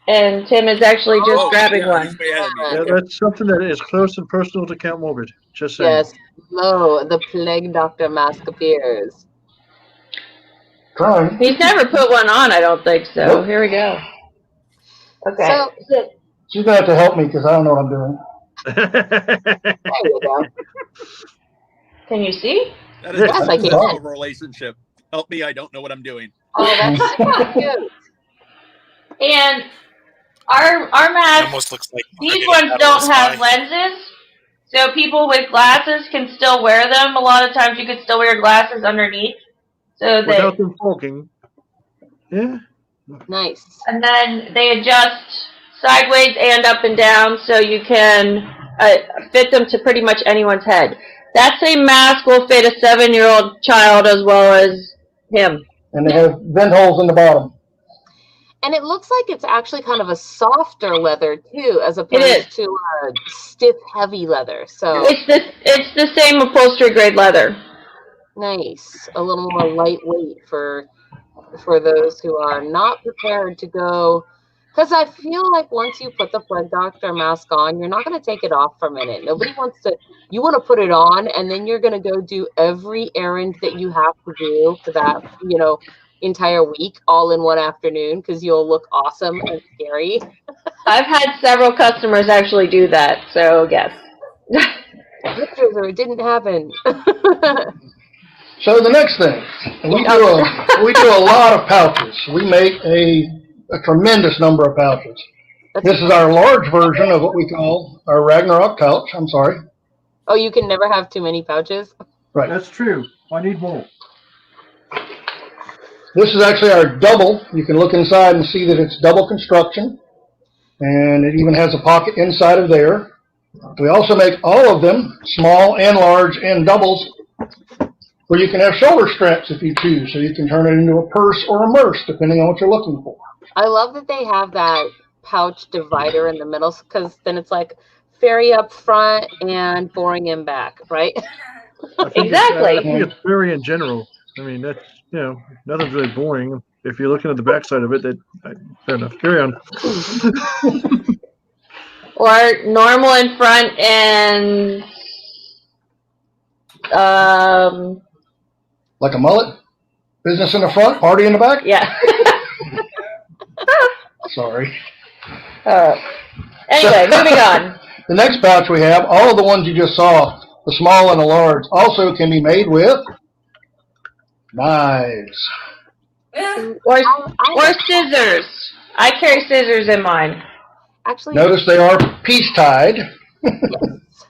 And Tim is actually just grabbing one. Yeah, that's something that is close and personal to Count Morbid. Just saying. Yes. Lo, the plague doctor mask appears. Trying. He's never put one on, I don't think so. Nope. Here we go. Okay. So, she's going to have to help me because I don't know what I'm doing. There you go. Can you see? That is a beautiful relationship. Help me, I don't know what I'm doing. Oh, that's super cute. And our masks, almost looks like these ones don't have lenses, so people with glasses can still wear them. A lot of times you could still wear glasses underneath. So without them fogging. Yeah. Nice. And then they adjust sideways and up and down, so you can fit them to pretty much anyone's head. That same mask will fit a 7-year-old child as well as him. And they have vent holes in the bottom. And it looks like it's actually kind of a softer leather too, as opposed to a stiff, heavy leather. So it's the same upholstery grade leather. Nice, a little more lightweight for those who are not prepared to go. Because I feel like once you put the plague doctor mask on, you're not going to take it off for a minute. Nobody wants to. You want to put it on, and then you're going to go do every errand that you have to do for that, entire week, all in one afternoon, because you'll look awesome and scary. I've had several customers actually do that, so yes. Pictures, or it didn't happen. So the next thing, we do a lot of pouches. We make a tremendous number of pouches. This is our large version of what we call our Ragnarok pouch. I'm sorry. Oh, you can never have too many pouches? Right. That's true. I need more. This is actually our double. You can look inside and see that it's double construction. And it even has a pocket inside of there. We also make all of them, small and large and doubles, where you can have shoulder straps if you choose. So you can turn it into a purse or a merce, depending on what you're looking for. I love that they have that pouch divider in the middle, because then it's like fairy up front and boring in back, right? Exactly. I think it's fairy in general. I mean, that's, nothing's really boring. If you're looking at the backside of it, fair enough. Carry on. Or normal in front and like a mullet? Business in the front, party in the back? Yeah. Sorry. Anyway, moving on. The next pouch we have, all of the ones you just saw, the small and the large, also can be made with knives. Or scissors. I carry scissors in mine. Actually, notice they are piece tied. Yes.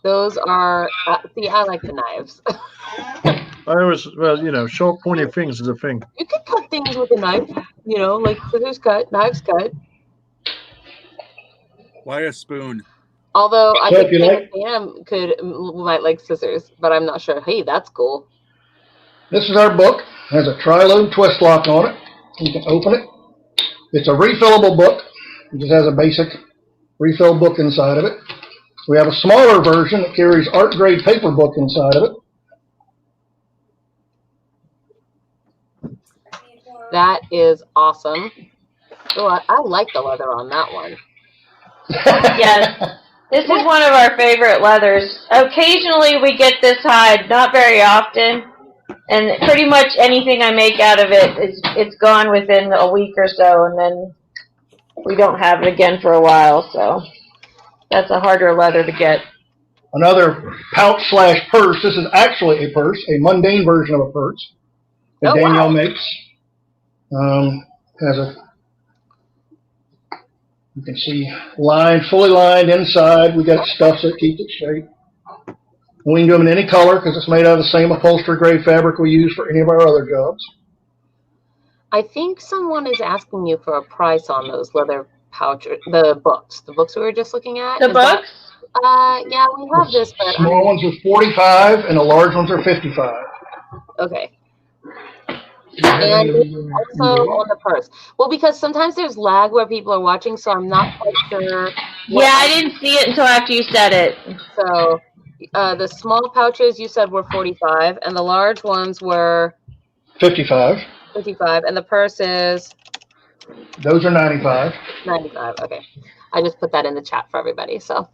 Those are, I like the knives. I always, sharp pointy things is a thing. You could cut things with a knife, like scissors cut, knives cut. Why a spoon? Although I think Sam might like scissors, but I'm not sure. Hey, that's cool. This is our book. It has a tri-load twist lock on it. You can open it. It's a refillable book. It just has a basic refill book inside of it. We have a smaller version that carries art grade paper book inside of it. That is awesome. Oh, I like the leather on that one. Yes. This is one of our favorite leathers. Occasionally we get this hide, not very often. And pretty much anything I make out of it's gone within a week or so, and then we don't have it again for a while. So That's a harder leather to get. Another pouch / purse. This is actually a purse, a mundane version of a purse that Danielle makes. Has a, you can see, lined, fully lined inside. We got stuff that keeps it straight. We can do them in any color because it's made out of the same upholstery grade fabric we use for any of our other jobs. I think someone is asking you for a price on those leather pouches, the books we were just looking at. The books? Yeah, we have this, but small ones are 45 and the large ones are 55. Okay. And also on the purse. Well, because sometimes there's lag where people are watching, so I'm not quite sure. Yeah, I didn't see it until after you said it. So the small pouches you said were 45, and the large ones were 55. 55, and the purse is? Those are 95. 95, okay. I just put that in the chat for everybody, so.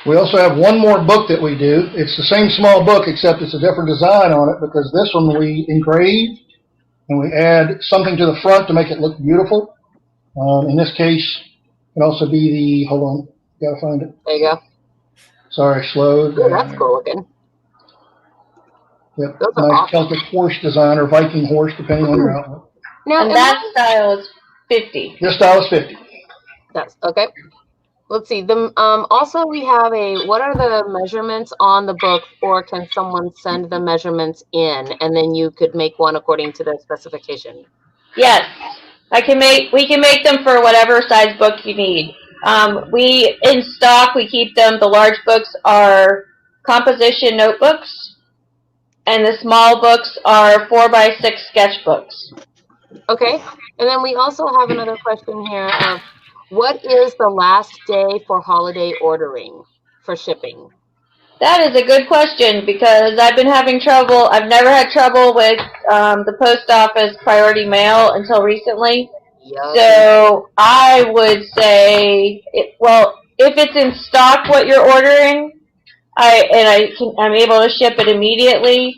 We also have one more book that we do. It's the same small book, except it's a different design on it, because this one we engrave, and we add something to the front to make it look beautiful. In this case, it can also be the, hold on, gotta find it. There you go. Sorry, slowed. Ooh, that's cool looking. Yep, nice Celtic horse design or Viking horse, depending on your outlook. Now, and that style is 50. This style is 50. That's okay. Let's see. Also, we have what are the measurements on the book, or can someone send the measurements in, and then you could make one according to their specification? Yes, we can make them for whatever size book you need. In stock, we keep them. The large books are composition notebooks, and the small books are 4x6 sketchbooks. Okay, and then we also have another question here of, what is the last day for holiday ordering for shipping? That is a good question, because I've been having trouble. I've never had trouble with the post office priority mail until recently. Yep. So I would say, if it's in stock what you're ordering, I'm able to ship it immediately.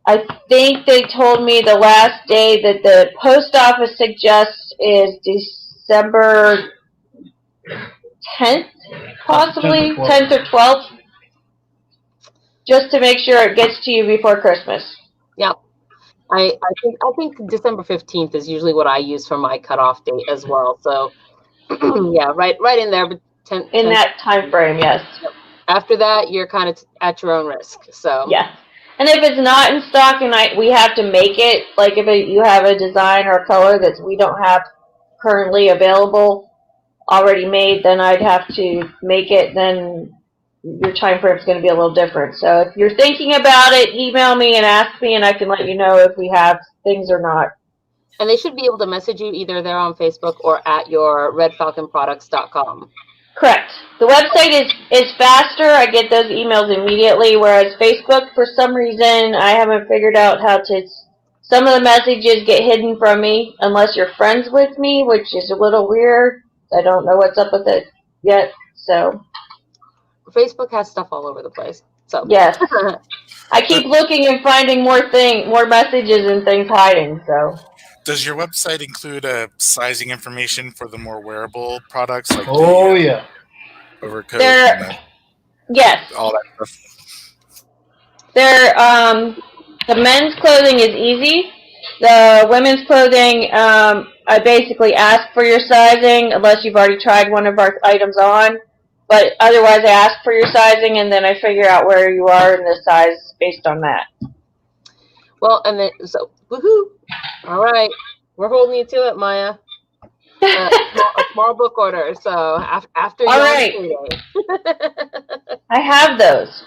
I think they told me the last day that the post office suggests is December 10th, possibly 10th or 12th, just to make sure it gets to you before Christmas. Yeah, I think December 15th is usually what I use for my cutoff date as well. So yeah, right in there, but 10 that time frame, yes. After that, you're kind of at your own risk. So yeah. And if it's not in stock and we have to make it, like if you have a design or a color that we don't have currently available, already made, then I'd have to make it. Then your time frame is going to be a little different. So if you're thinking about it, email me and ask me, and I can let you know if we have things or not. And they should be able to message you either there on Facebook or at your redfalconproducts.com. Correct. The website is faster. I get those emails immediately, whereas Facebook, for some reason, I haven't figured out how to. Some of the messages get hidden from me unless you're friends with me, which is a little weird. I don't know what's up with it yet. So Facebook has stuff all over the place. So yes, I keep looking and finding more messages and things hiding. So. Does your website include sizing information for the more wearable products? Like yeah. Overcoat yes. All that The stuff. men's clothing is easy. The women's clothing, I basically ask for your sizing unless you've already tried one of our items on. But otherwise, I ask for your sizing, and then I figure out where you are in the size based on that. Well, and then, so, woohoo! All right, we're holding you to it, Maya. A small book order, so after all right. I have those.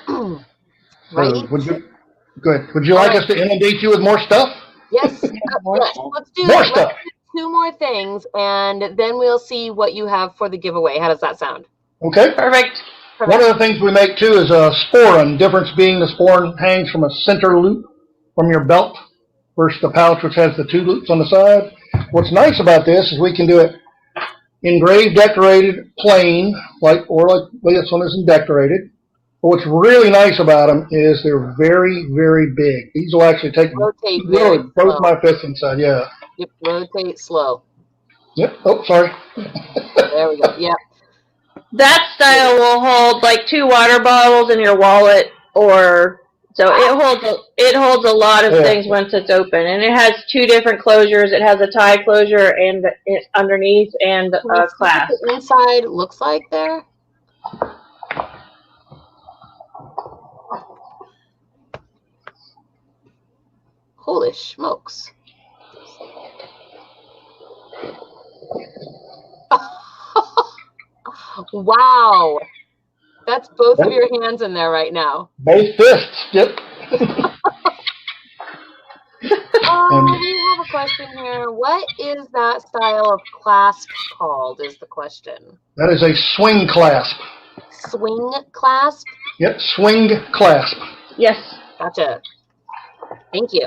Right? Would you like us to inundate you with more stuff? Yes. Let's do more stuff. Two more things, and then we'll see what you have for the giveaway. How does that sound? Okay. Perfect. One of the things we make too is a sporran. Difference being the sporran hangs from a center loop from your belt versus the pouch, which has the two loops on the side. What's nice about this is we can do it engraved, decorated, plain, like this one isn't decorated. But what's really nice about them is they're very, very big. These will actually take both my fists inside. Yeah. Yep. Rotate slow. Yep. Oh, sorry. There we go. Yep. That style will hold like 2 water bottles in your wallet, or so it holds a lot of things once it's open, and it has 2 different closures. It has a tie closure and underneath, and a clasp. What the inside looks like there. Holy smokes. Wow. That's both of your hands in there right now. Both fists, yep. We have a question here. What is that style of clasp called, is the question. That is a swing clasp. Swing clasp? Yep, swing clasp. Yes. Gotcha. Thank you.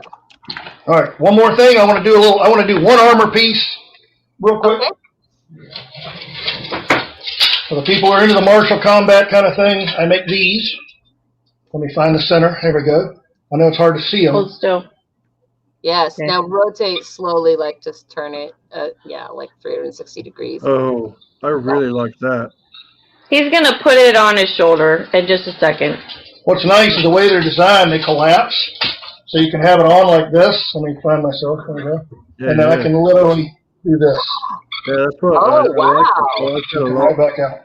All right, one more thing. I want to do one armor piece real quick. Okay. For the people who are into the martial combat kind of thing, I make these. Let me find the center. Here we go. I know it's hard to see them. Hold still. Yes. Okay. Now rotate slowly, like just turn it, like 360 degrees. Oh, I really like that. He's going to put it on his shoulder in just a second. What's nice is the way they're designed, they collapse. So you can have it on like this. Let me find myself. There we go. Yeah, and then I can literally do this. Yeah, that's what wow. I like that a lot. Right back out.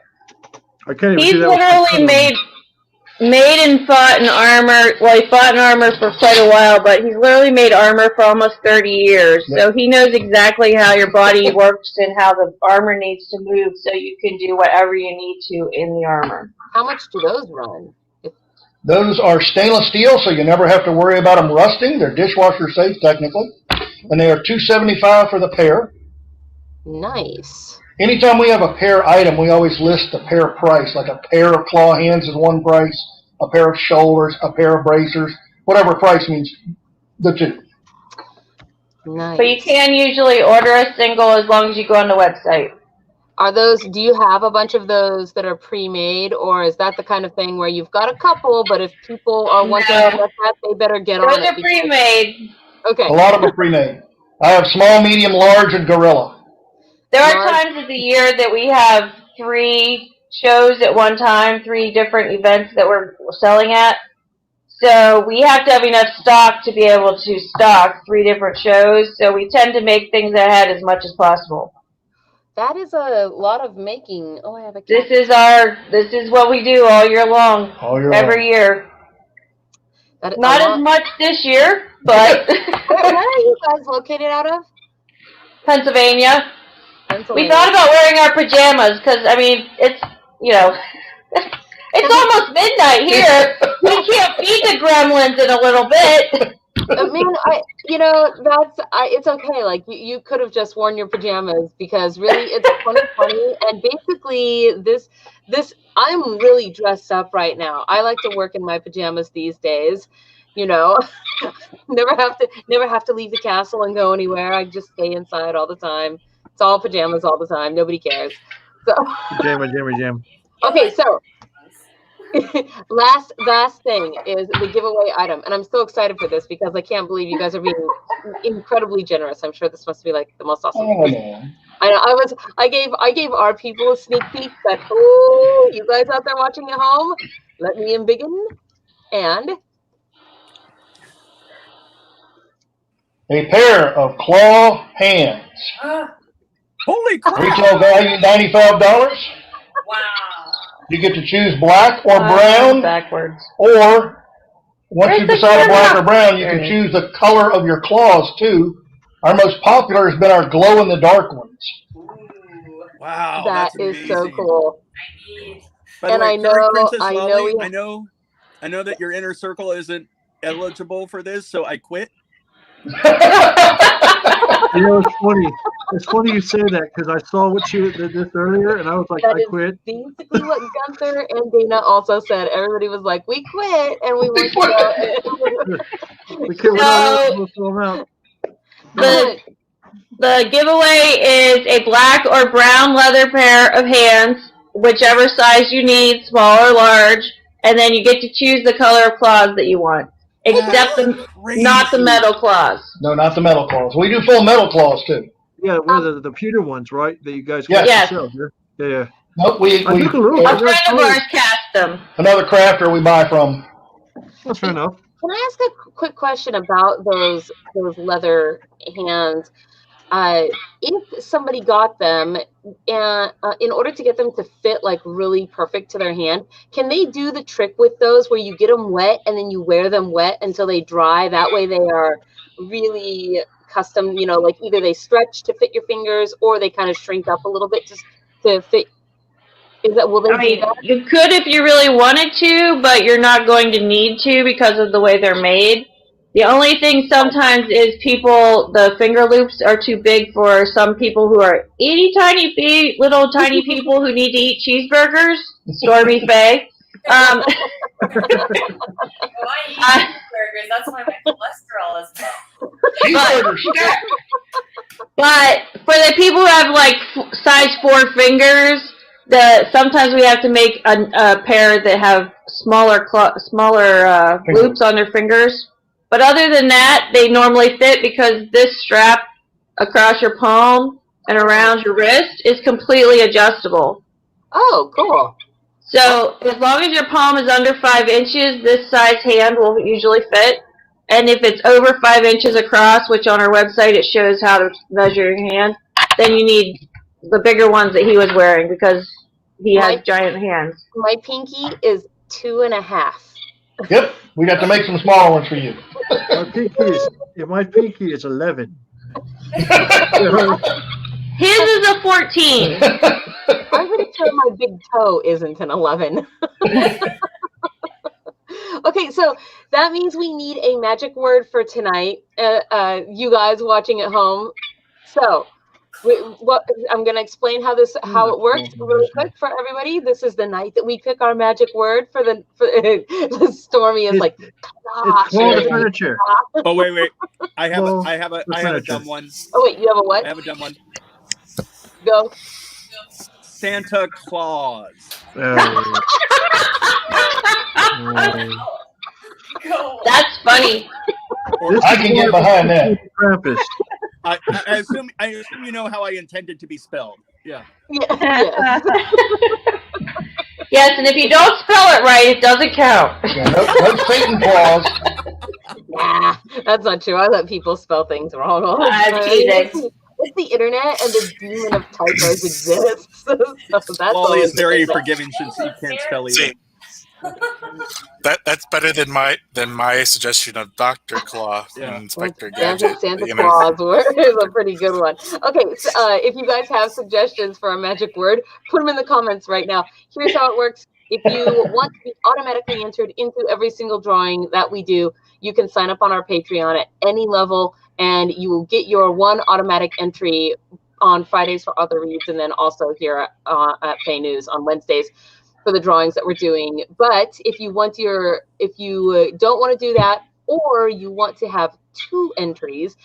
I can't even He's do that. literally made and fought in armor. Well, he fought in armor for quite a while, but he's literally made armor for almost 30 years. Yep. So he knows exactly how your body works and how the armor needs to move, so you can do whatever you need to in the armor. How much do those run? Those are stainless steel, so you never have to worry about them rusting. They're dishwasher safe, technically. And they are $275 for the pair. Nice. Anytime we have a pair item, we always list the pair price. Like a pair of claw hands is one price, a pair of shoulders, a pair of bracers, whatever price means the 2. Nice. But you can usually order a single as long as you go on the website. Are those, do you have a bunch of those that are pre-made, or is that the kind of thing where you've got a couple, but if people are wanting to get that, they better get on it? Those are pre-made. Okay. A lot of them are pre-made. I have small, medium, large, and gorilla. There are times of the year that we have 3 shows at one time, 3 different events that we're selling at. So we have to have enough stock to be able to stock 3 different shows. So we tend to make things ahead as much as possible. That is a lot of making. Oh, I have a cat. This is what we do all year long. Every year. Not as much this year, but Where are you guys located out of? Pennsylvania. We thought about wearing our pajamas because, I mean, it's, it's almost midnight here. We can't feed the gremlins in a little bit. I mean, it's okay. Like, you could have just worn your pajamas, because really it's 2020, and basically this I'm really dressed up right now. I like to work in my pajamas these days. Never have to leave the castle and go anywhere. I just stay inside all the time. It's all pajamas all the time. Nobody cares. So Jam. Okay, so last thing is the giveaway item, and I'm so excited for this because I can't believe you guys are being incredibly generous. I'm sure this must be like the most awesome. I know. I gave our people a sneak peek that, oh, you guys out there watching at home, let me in begin. And a pair of claw hands. Holy crap! Retail value $95. Wow. You get to choose black or brown. Backwards. Or once you decide black or brown, you can choose the color of your claws too. Our most popular has been our glow in the dark ones. Wow, that is so cool. By the And way, I know, Princess I Lolly, know, I know that your inner circle isn't eligible for this, so I quit. It's funny. It's funny you say that, because I saw what you did this earlier, and I was like, I quit. Basically what Gunther and Dana also said. Everybody was like, we quit, and we went The giveaway is a black or brown leather pair of hands, whichever size you need, small or large, and then you get to choose the color of claws that you want. Except not the metal claws. No, not the metal claws. We do full metal claws too. Yeah, what are the pewter ones, right? That you guys Yes. sell, yeah. Nope, I took a look. A friend of ours cast them. Another crafter we buy from. That's fair enough. Can I ask a quick question about those leather hands? If somebody got them, and in order to get them to fit like really perfect to their hand, can they do the trick with those where you get them wet and then you wear them wet until they dry? That way they are really custom, you know, like either they stretch to fit your fingers or they kind of shrink up a little bit just to fit. Will they do that? You could if you really wanted to, but you're not going to need to because of the way they're made. The only thing sometimes is the finger loops are too big for some people who are itty tiny little tiny people who need to eat cheeseburgers. Stormy FAE. I eat cheeseburgers. That's why my cholesterol is bad. But for the people who have like size 4 fingers, sometimes we have to make a pair that have smaller loops on their fingers. But other than that, they normally fit because this strap across your palm and around your wrist is completely adjustable. Oh, cool. So as long as your palm is under 5 inches, this size hand will usually fit. And if it's over 5 inches across, which on our website it shows how to measure your hand, then you need the bigger ones that he was wearing because he has giant hands. My pinky is 2.5. Yep, we got to make some smaller ones for you. My pinky is 11. His is a 14. I'm going to tell my big toe isn't an 11. Okay, so that means we need a magic word for tonight. You guys watching at home. So I'm going to explain how it works really quick for everybody. This is the night that we pick our magic word for the Stormy is like, gosh. It's furniture. Oh wait. I have a dumb one. Oh wait, you have a what? I have a dumb one. Go. Santa Claus. That's funny. I can get behind that. I assume you know how I intended to be spelled. Yeah. Yes, and if you don't spell it right, it doesn't count. Yeah, no Satan Claus. Nah, that's not true. I let people spell things wrong all the time. I'm teasing. It's the internet, and the demon of typos exists. So that's Wally is very forgiving since he can't spell either. That's better than my suggestion of Dr. Claw and Inspector Gadget. Santa Claus is a pretty good one. Okay, so, if you guys have suggestions for a magic word, put them in the comments right now. Here's how it works. If you want to be automatically entered into every single drawing that we do, you can sign up on our Patreon at any level, and you will get your one automatic entry on Fridays for other reads, and then also here at FAE News on Wednesdays for the drawings that we're doing. But if you don't want to do that, or you want to have 2 entries,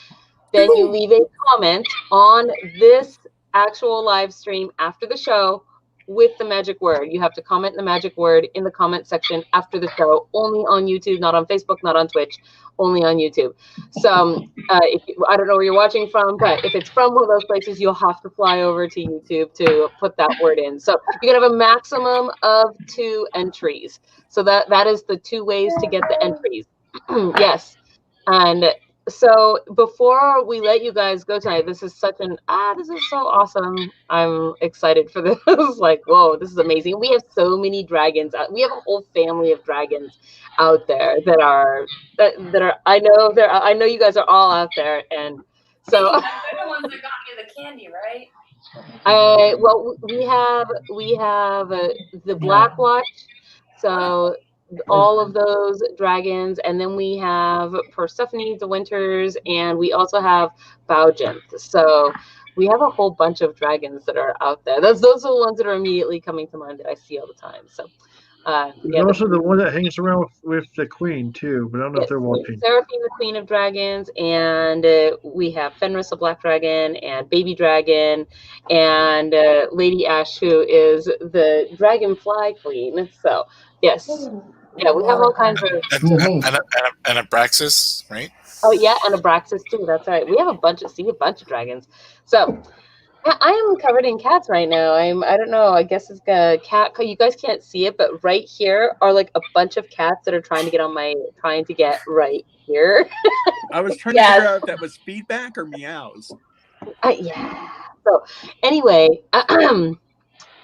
then you leave a comment on this actual live stream after the show with the magic word. You have to comment the magic word in the comment section after the show, only on YouTube, not on Facebook, not on Twitch, only on YouTube. So I don't know where you're watching from, but if it's from one of those places, you'll have to fly over to YouTube to put that word in. So you can have a maximum of 2 entries. So that is the 2 ways to get the entries. Yes. And so before we let you guys go tonight, this is so awesome. I'm excited for this. Like, whoa, this is amazing. We have so many dragons. We have a whole family of dragons out there that are I know you guys are all out there, and so they're the ones that got me the candy, right? Well, we have the Black Watch, so all of those dragons, and then we have Persephone, the Winters, and we also have Baujanth. So we have a whole bunch of dragons that are out there. Those are the ones that are immediately coming to mind that I see all the time. So there's also the one that hangs around with the queen too, but I don't know if they're watching. Seraphine, the Queen of Dragons, and we have Fenris, the Black Dragon, and Baby Dragon, and Lady Ash, who is the Dragonfly Queen. So yes. Yeah, we have all kinds of... And Abraxas, right? Oh, yeah, and Abraxas, too. That's right. We have a bunch of dragons. So, I am covered in cats right now. I don't know. I guess it's a cat. You guys can't see it, but right here are like a bunch of cats that are trying to get right here. I was trying to figure out if that was feedback or meows. Yeah. So anyway,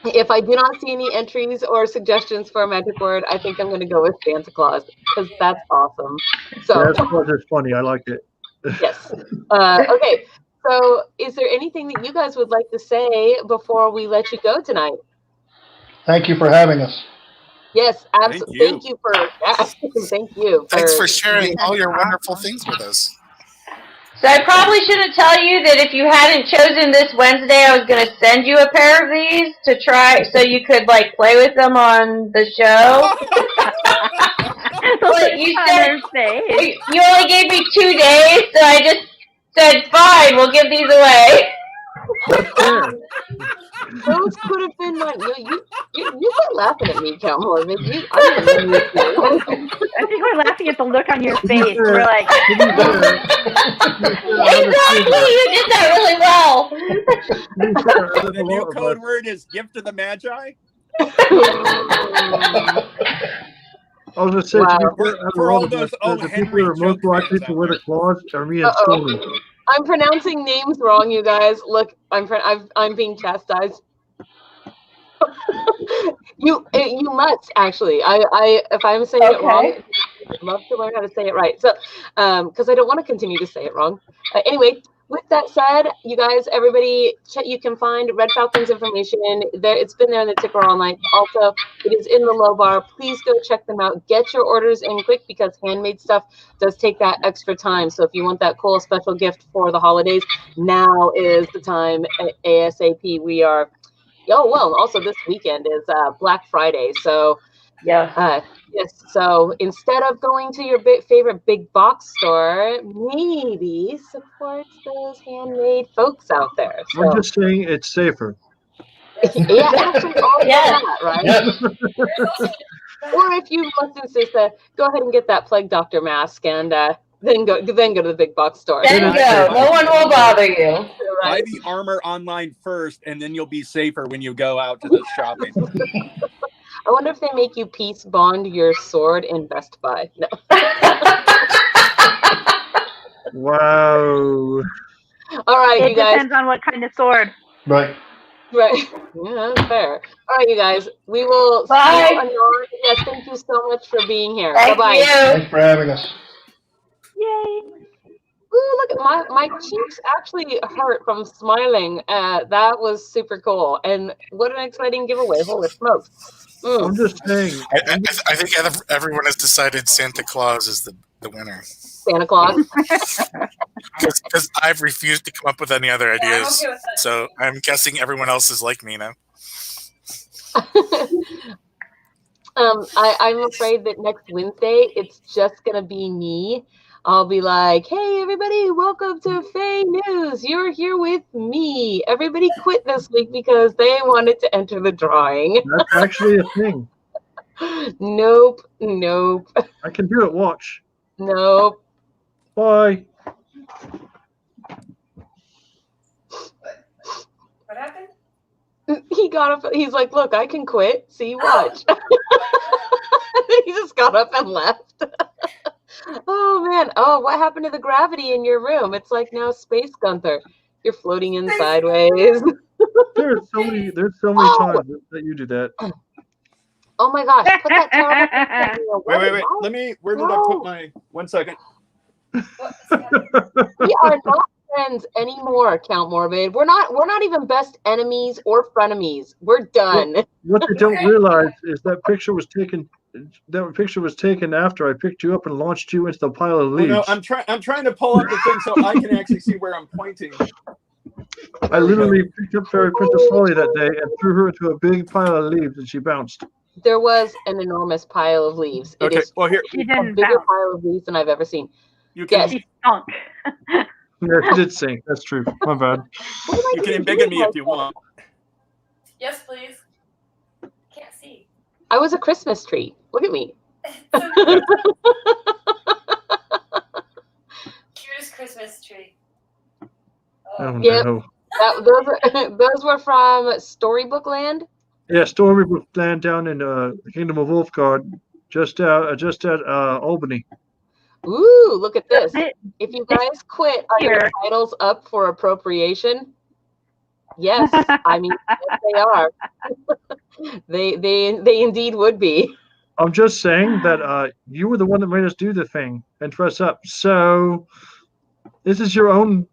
if I do not see any entries or suggestions for a magic word, I think I'm going to go with Santa Claus because that's awesome. So yeah, Santa Claus is funny. I like it. Yes. Okay. So, is there anything that you guys would like to say before we let you go tonight? Thank you for having us. Yes, absolutely. Thank you for that. Thank you. Thanks for sharing all your wonderful things with us. So I probably shouldn't tell you that if you hadn't chosen this Wednesday, I was going to send you a pair of these to try so you could like play with them on the show. But you said you only gave me 2 days, so I just said, fine, we'll give these away. Those could have been my. You were laughing at me, Calmore. I think we're laughing at the look on your face. We're like, exactly. You did that really well. So the new code word is "gift of the Magi." I was going to say, for all those the people who are most likely to wear the claws are me and Stormy. I'm pronouncing names wrong, you guys. Look, I'm being chastised. You must actually. If I'm saying it wrong, I'd love to learn how to say it right. So, because I don't want to continue to say it wrong. Anyway. With that said, you guys, everybody, you can find Red Falcon's information there. It's been there in the ticker all night. Also, it is in the low bar. Please go check them out. Get your orders in quick because handmade stuff does take that extra time. So if you want that cool special gift for the holidays, now is the time. ASAP. We are. Also this weekend is Black Friday. So yeah. Yes, so instead of going to your favorite big box store, maybe support those handmade folks out there. So. I'm just saying it's safer. Yeah, actually, that, right? Yes. Or if you must insist, go ahead and get that plague doctor mask and then go to the big box store. Then go. No one will bother you. Buy the armor online first, and then you'll be safer when you go out to the shopping. I wonder if they make you peace bond your sword in Best Buy. No. Wow. All right, you guys. It depends on what kind of sword. Right. Right. Yeah, that's fair. All right, you guys. We will Bye. see you anon. Yes, thank you so much for being here. Thank Bye-bye. you. Thanks for having us. Yay. Ooh, look at my cheeks actually hurt from smiling. That was super cool. And what an exciting giveaway. Holy smokes. I'm just saying. I think everyone has decided Santa Claus is the winner. Santa Claus. Because I've refused to come up with any other ideas. Okay, so I'm guessing everyone else is like me now. I'm afraid that next Wednesday it's just gonna be me. I'll be like, hey everybody, welcome to FAE News. You're here with me. Everybody quit this week because they wanted to enter the drawing. That's actually a thing. Nope. I can do it. Watch. Nope. Bye. What happened? He got up. He's like, look, I can quit. See, watch. He just got up and left. Oh man. Oh, what happened to the gravity in your room? It's like now Space Gunther. You're floating in sideways. There's so many times that you do that. Oh my gosh. Put that terrible Wait. Where did I put my 1 second? We are not friends anymore, Count Morbid. We're not even best enemies or frenemies. We're done. What they don't realize is that picture was taken after I picked you up and launched you into the pile of leaves. No, I'm trying to pull up the thing so I can actually see where I'm pointing. I literally picked up Fairy Princess Holly that day and threw her into a big pile of leaves and she bounced. There was an enormous pile of leaves. Okay, it is well here a bigger pile of leaves than I've ever seen. She stunk. Yeah, she did sink. That's true. My bad. You can embiggen me if you want. Yes, please. Can't see. I was a Christmas tree. Look at me. Cutest Christmas tree. Oh, yep. no. Those were from Storybook Land. Yeah, Storybook Land down in the Kingdom of Wolfguard, just at Albany. Ooh, look at this! If you guys quit, are your titles up for appropriation? Yes, I mean yes, they are. they indeed would be. I'm just saying that you were the one that made us do the thing and dress up. So this is your own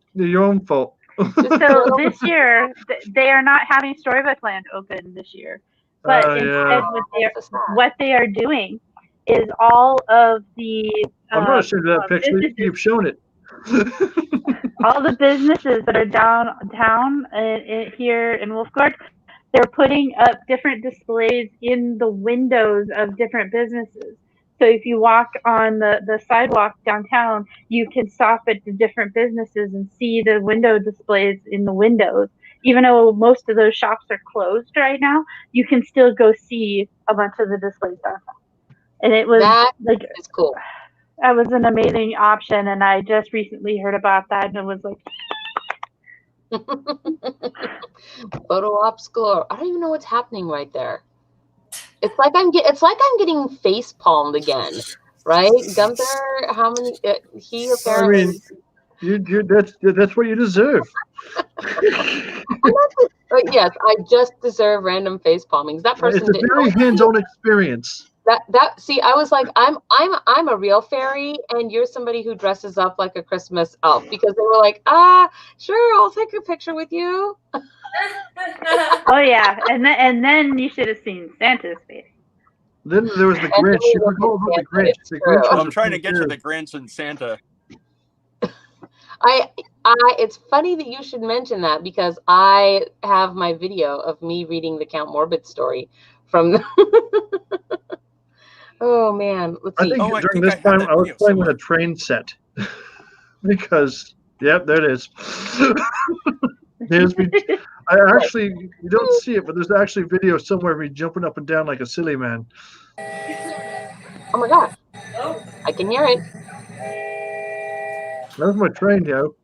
fault. So this year they are not having Storybook Land open this year, but instead what they are doing is all of the. I'm not ashamed of that picture. You've shown it. All the businesses that are downtown here in Wolfguard, they're putting up different displays in the windows of different businesses. So if you walk on the sidewalk downtown, you can stop at the different businesses and see the window displays in the windows. Even though most of those shops are closed right now, you can still go see a bunch of the displays downtown. And it was it's cool. That was an amazing option, and I just recently heard about that, and it was like photo ops galore. I don't even know what's happening right there. It's like I'm getting face palmed again, right? Gunther, how many? He apparently. I mean, that's what you deserve. Yes, I just deserve random face palmings. That person. It's a very hands-on experience. See, I was like, I'm a real fairy, and you're somebody who dresses up like a Christmas elf, because they were like, sure, I'll take a picture with you. Oh yeah, and then you should have seen Santa's face. Then there was the Grinch. You forgot about the Grinch. The Grinch I'm trying to get to the Grinch and Santa. It's funny that you should mention that, because I have my video of me reading the Count Morbid story from the oh man, let's see. I think during this time I was playing with a train set. Because there it is. I actually, you don't see it, but there's actually video somewhere of me jumping up and down like a silly man. Oh my god. I can hear it. That was my train, yo.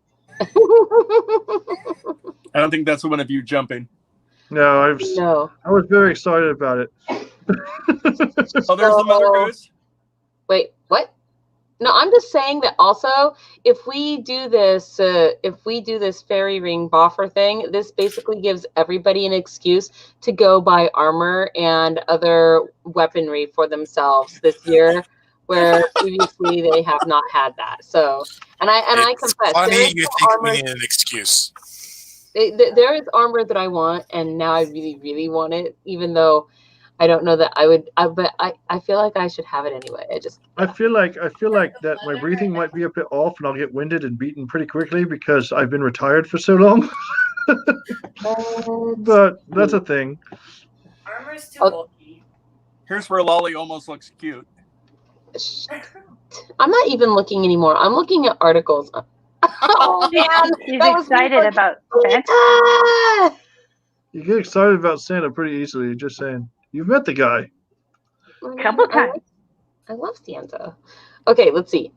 I don't think that's one of you jumping. No, I was very excited about it. Oh, there's the Mother Goose. Wait, what? No, I'm just saying that also, if we do this fairy ring boffer thing, this basically gives everybody an excuse to go buy armor and other weaponry for themselves this year, where previously they have not had that. So, I confess, funny you think we need an excuse. There is armor that I want, and now I really, really want it, even though I don't know that I would. But I feel like I should have it anyway. I feel like that my breathing might be a bit off, and I'll get winded and beaten pretty quickly because I've been retired for so long. But that's a thing. Armor's too bulky. Here's where Lolly almost looks cute. I'm not even looking anymore. I'm looking at articles. Oh man, he's excited about Santa. You get excited about Santa pretty easily. Just saying. You've met the guy. Couple times. I love Santa. Okay, let's see.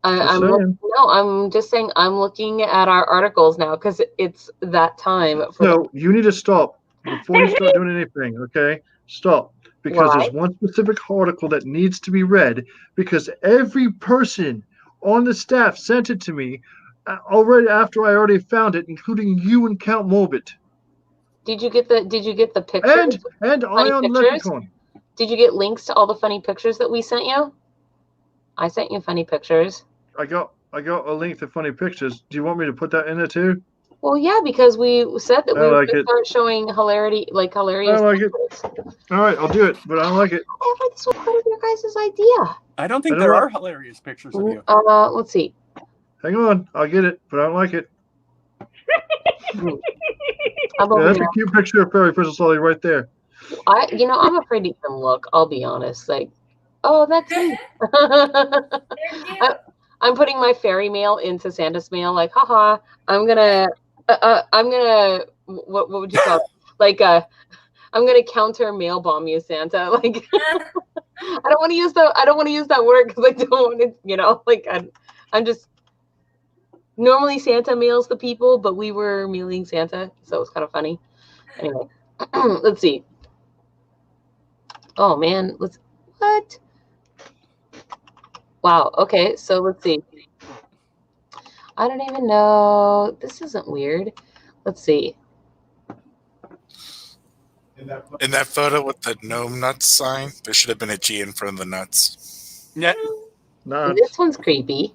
I'm just saying I'm looking at our articles now because it's that time. No, you need to stop before you start doing anything. Okay, stop. Because there's one specific article that needs to be read, because every person on the staff sent it to me already after I already found it, including you and Count Morbid. Did you get the pictures? And Ion Leprechaun. Did you get links to all the funny pictures that we sent you? I sent you funny pictures. I got a link to funny pictures. Do you want me to put that in there too? Well, yeah, because we said that we were going to start showing hilarious I like it. All right, I'll do it, but I don't like it. This was part of your guys' idea. I don't think there are hilarious pictures of you. Let's see. Hang on, I'll get it, but I don't like it. That's a cute picture of Fairy Princess Lolly right there. I'm afraid to even look. I'll be honest. Like, oh, that's me. I'm putting my fairy mail into Santa's mail. Like, haha. I'm gonna. What would you call it? Like, I'm gonna counter mail bomb you, Santa. Like, I don't want to use that word because I don't want to. I'm just. normally Santa mails the people, but we were mailing Santa, so it was kind of funny. Anyway, let's see. Oh man, what? Wow. Okay, so let's see. I don't even know. This isn't weird. Let's see. In that photo with the gnome nuts sign, there should have been a G in front of the nuts. Yeah. This one's creepy.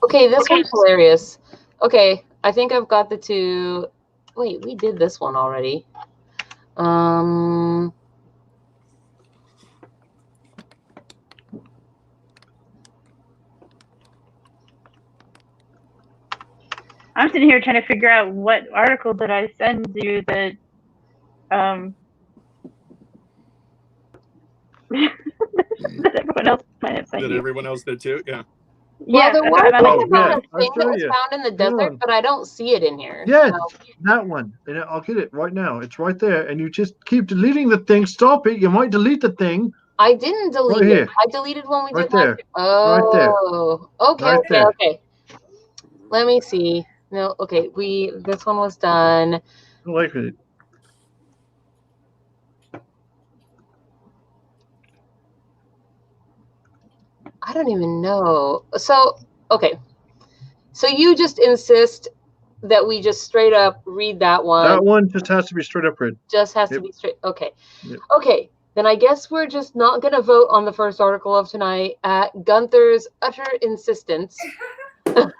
Okay, this one's hilarious. Okay, I think I've got the two. Wait, we did this one already. I'm sitting here trying to figure out what article did I send you that that everyone else might have sent That you. everyone else did too? Yeah. Well, there was about a thing that was found in the desert, but I don't see it in here. Yes, that one. And I'll get it right now. It's right there. And you just keep deleting the thing. Stop it. You might delete the thing. I didn't delete Right it. here. I deleted when we Right did there. Oh, Right there. okay, Right there. okay. Let me see. No, okay. This one was done. I like it. I don't even know. So, okay. So you just insist that we just straight up read that one. That one just has to be straight up read. Just has to be straight. Okay. Yep. Okay. Then I guess we're just not going to vote on the first article of tonight at Gunther's utter insistence. Yeah.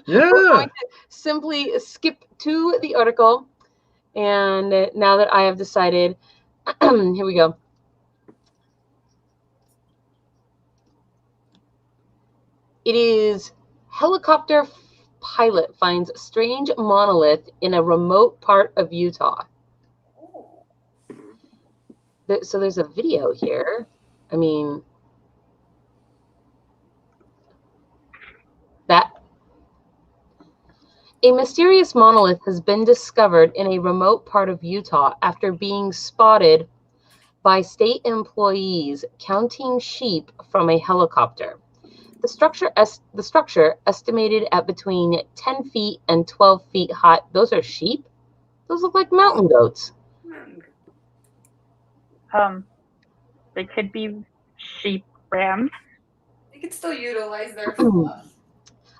We're going to simply skip to the article. And now that I have decided, here we go. It is helicopter pilot finds strange monolith in a remote part of Utah. So there's a video here. I mean, a mysterious monolith has been discovered in a remote part of Utah after being spotted by state employees counting sheep from a helicopter. The structure, estimated at between 10 feet and 12 feet high. Those are sheep? Those look like mountain goats. They could be sheep rams. They could still utilize their fluff.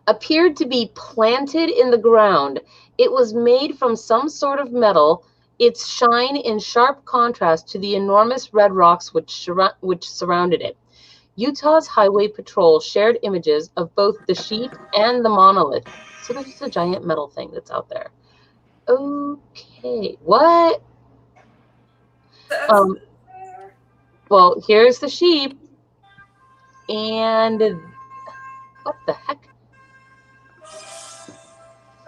Appeared to be planted in the ground. It was made from some sort of metal, its shine in sharp contrast to the enormous red rocks which surrounded it. Utah's Highway Patrol shared images of both the sheep and the monolith. So there's just a giant metal thing that's out there. Okay, what? Well, here's the sheep. And what the heck?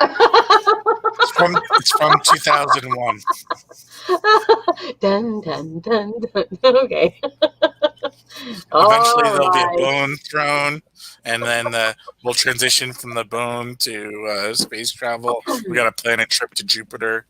It's from 2001. Dun, dun, dun, dun. Okay. Eventually there'll be a bone thrown, and then we'll transition from the bone to space travel. We got to plan a trip to Jupiter.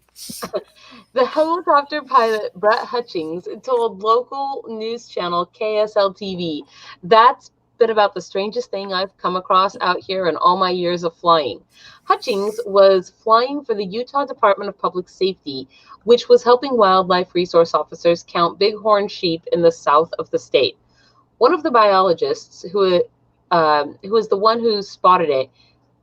The helicopter pilot, Brett Hutchings, told local news channel KSL-TV, "That's been about the strangest thing I've come across out here in all my years of flying." Hutchings was flying for the Utah Department of Public Safety, which was helping wildlife resource officers count bighorn sheep in the south of the state. One of the biologists who is one who spotted it,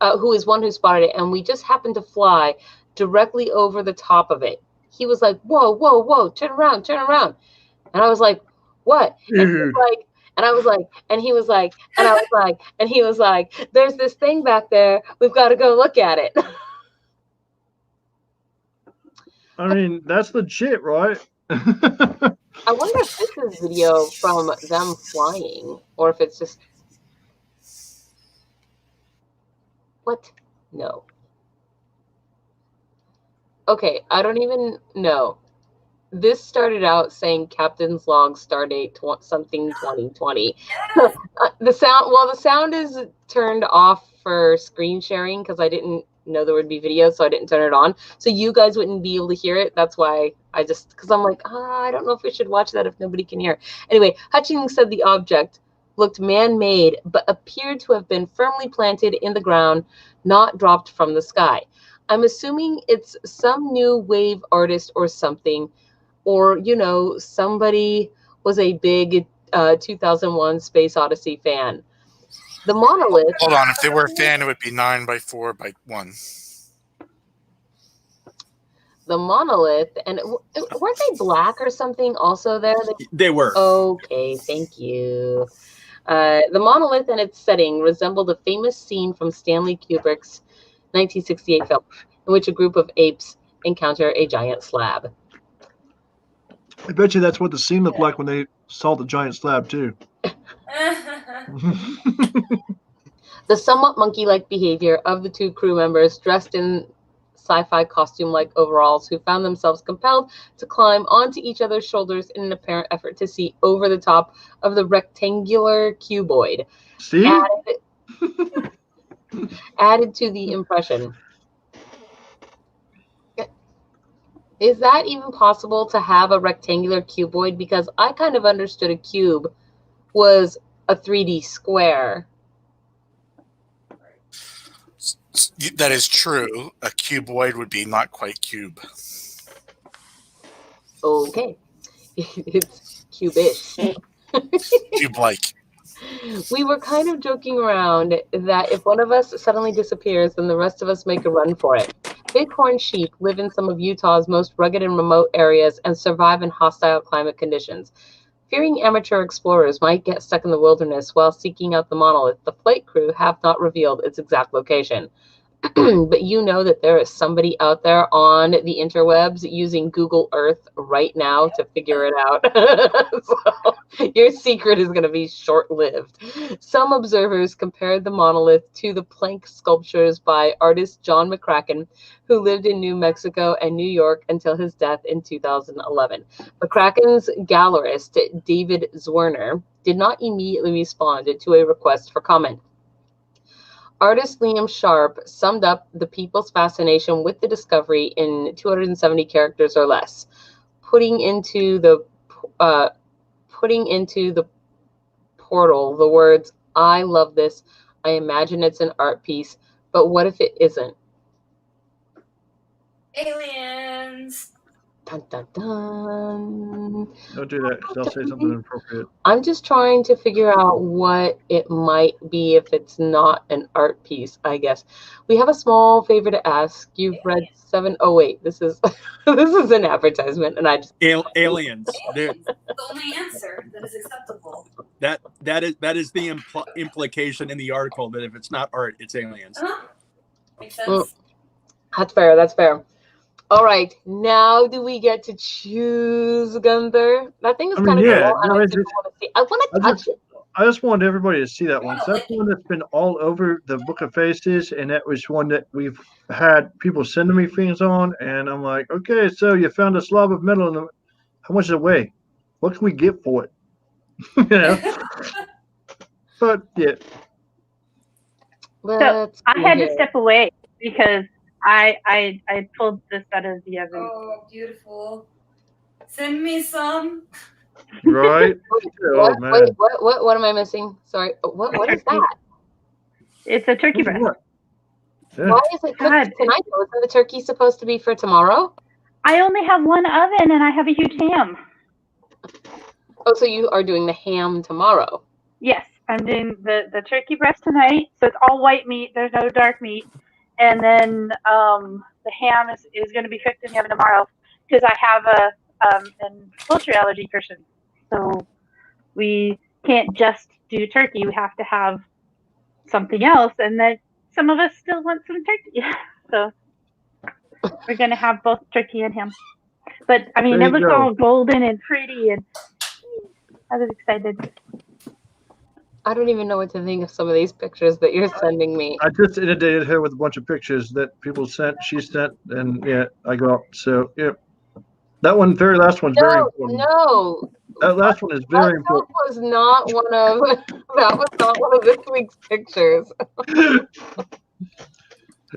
and we just happened to fly directly over the top of it. He was like, "Whoa, whoa, whoa! Turn around, turn around!" And I was like, "What?" And he was like, and I was like, and he was like, and I was like, and he was like, "There's this thing back there. We've got to go look at it." I mean, that's legit, right? I wonder if this is video from them flying, or if it's just... What? No. Okay, I don't even know. This started out saying Captain's Log Stardate something 2020. The sound is turned off for screen sharing because I didn't know there would be video, so I didn't turn it on. So you guys wouldn't be able to hear it. That's why because I'm like, I don't know if we should watch that if nobody can hear. Anyway, Hutchings said the object looked man-made, but appeared to have been firmly planted in the ground, not dropped from the sky. I'm assuming it's some new wave artist or something, or, you know, somebody was a big 2001 Space Odyssey fan. The monolith... Hold on, if they were a fan, it would be 9 by 4 by 1. The monolith, and weren't they black or something also there? They were. Okay, thank you. The monolith and its setting resembled a famous scene from Stanley Kubrick's 1968 film, in which a group of apes encounter a giant slab. I bet you that's what the scene looked like when they saw the giant slab, too. The somewhat monkey-like behavior of the two crew members dressed in sci-fi costume-like overalls who found themselves compelled to climb onto each other's shoulders in an apparent effort to see over the top of the rectangular cuboid. See? Added to the impression. Is that even possible to have a rectangular cuboid? Because I kind of understood a cube was a 3D square. That is true. A cuboid would be not quite cube. Okay. It's cubish. Cube-like. We were kind of joking around that if one of us suddenly disappears, then the rest of us make a run for it. Bighorn sheep live in some of Utah's most rugged and remote areas and survive in hostile climate conditions. Fearing amateur explorers might get stuck in the wilderness while seeking out the monolith, the flight crew have not revealed its exact location. But you know that there is somebody out there on the interwebs using Google Earth right now to figure it out. So your secret is going to be short-lived. Some observers compared the monolith to the plank sculptures by artist John McCracken, who lived in New Mexico and New York until his death in 2011. McCracken's gallerist, David Zwerner, did not immediately respond to a request for comment. Artist Liam Sharp summed up the people's fascination with the discovery in 270 characters or less, putting into the portal the words, "I love this. I imagine it's an art piece, but what if it isn't?" Aliens. Dun, dun, dun. Don't do that, because I'll say something inappropriate. I'm just trying to figure out what it might be if it's not an art piece, I guess. We have a small favor to ask. You've read 7. Oh, wait, this is this is an advertisement, and I just... Aliens. The only answer that is acceptable. That is the implication in the article that if it's not art, it's aliens. Makes sense. That's fair. That's fair. All right, now do we get to choose, Gunther? That thing is kind of cool, and I do want to see. I want to touch it. I just wanted everybody to see that one. So that's one that's been all over the Book of Faces, and that was one that we've had people sending me things on, and I'm like, okay, so you found a slab of metal, and how much does it weigh? What can we get for it? You know? But yeah. So I had to step away because I pulled this out of the oven. Oh, beautiful. Send me some. Right? What am I missing? Sorry. What is that? It's a turkey breast. Yeah. Why is it cooked tonight? Wasn't the turkey supposed to be for tomorrow? I only have one oven and I have a huge ham. Oh, so you are doing the ham tomorrow? Yes, I'm doing the turkey breast tonight. So it's all white meat. There's no dark meat. And then the ham is going to be cooked in the oven tomorrow because I have an poultry allergy person. So we can't just do turkey. We have to have something else. And then some of us still want some turkey. So we're going to have both turkey and ham. But, I mean, it looks all golden and pretty. And I was excited. I don't even know what to think of some of these pictures that you're sending me. I just inundated her with a bunch of pictures that people sent, she sent, and yeah, I got. So, yeah. That one, very last one's very important. No. That last one is very important. That was not one of this week's pictures.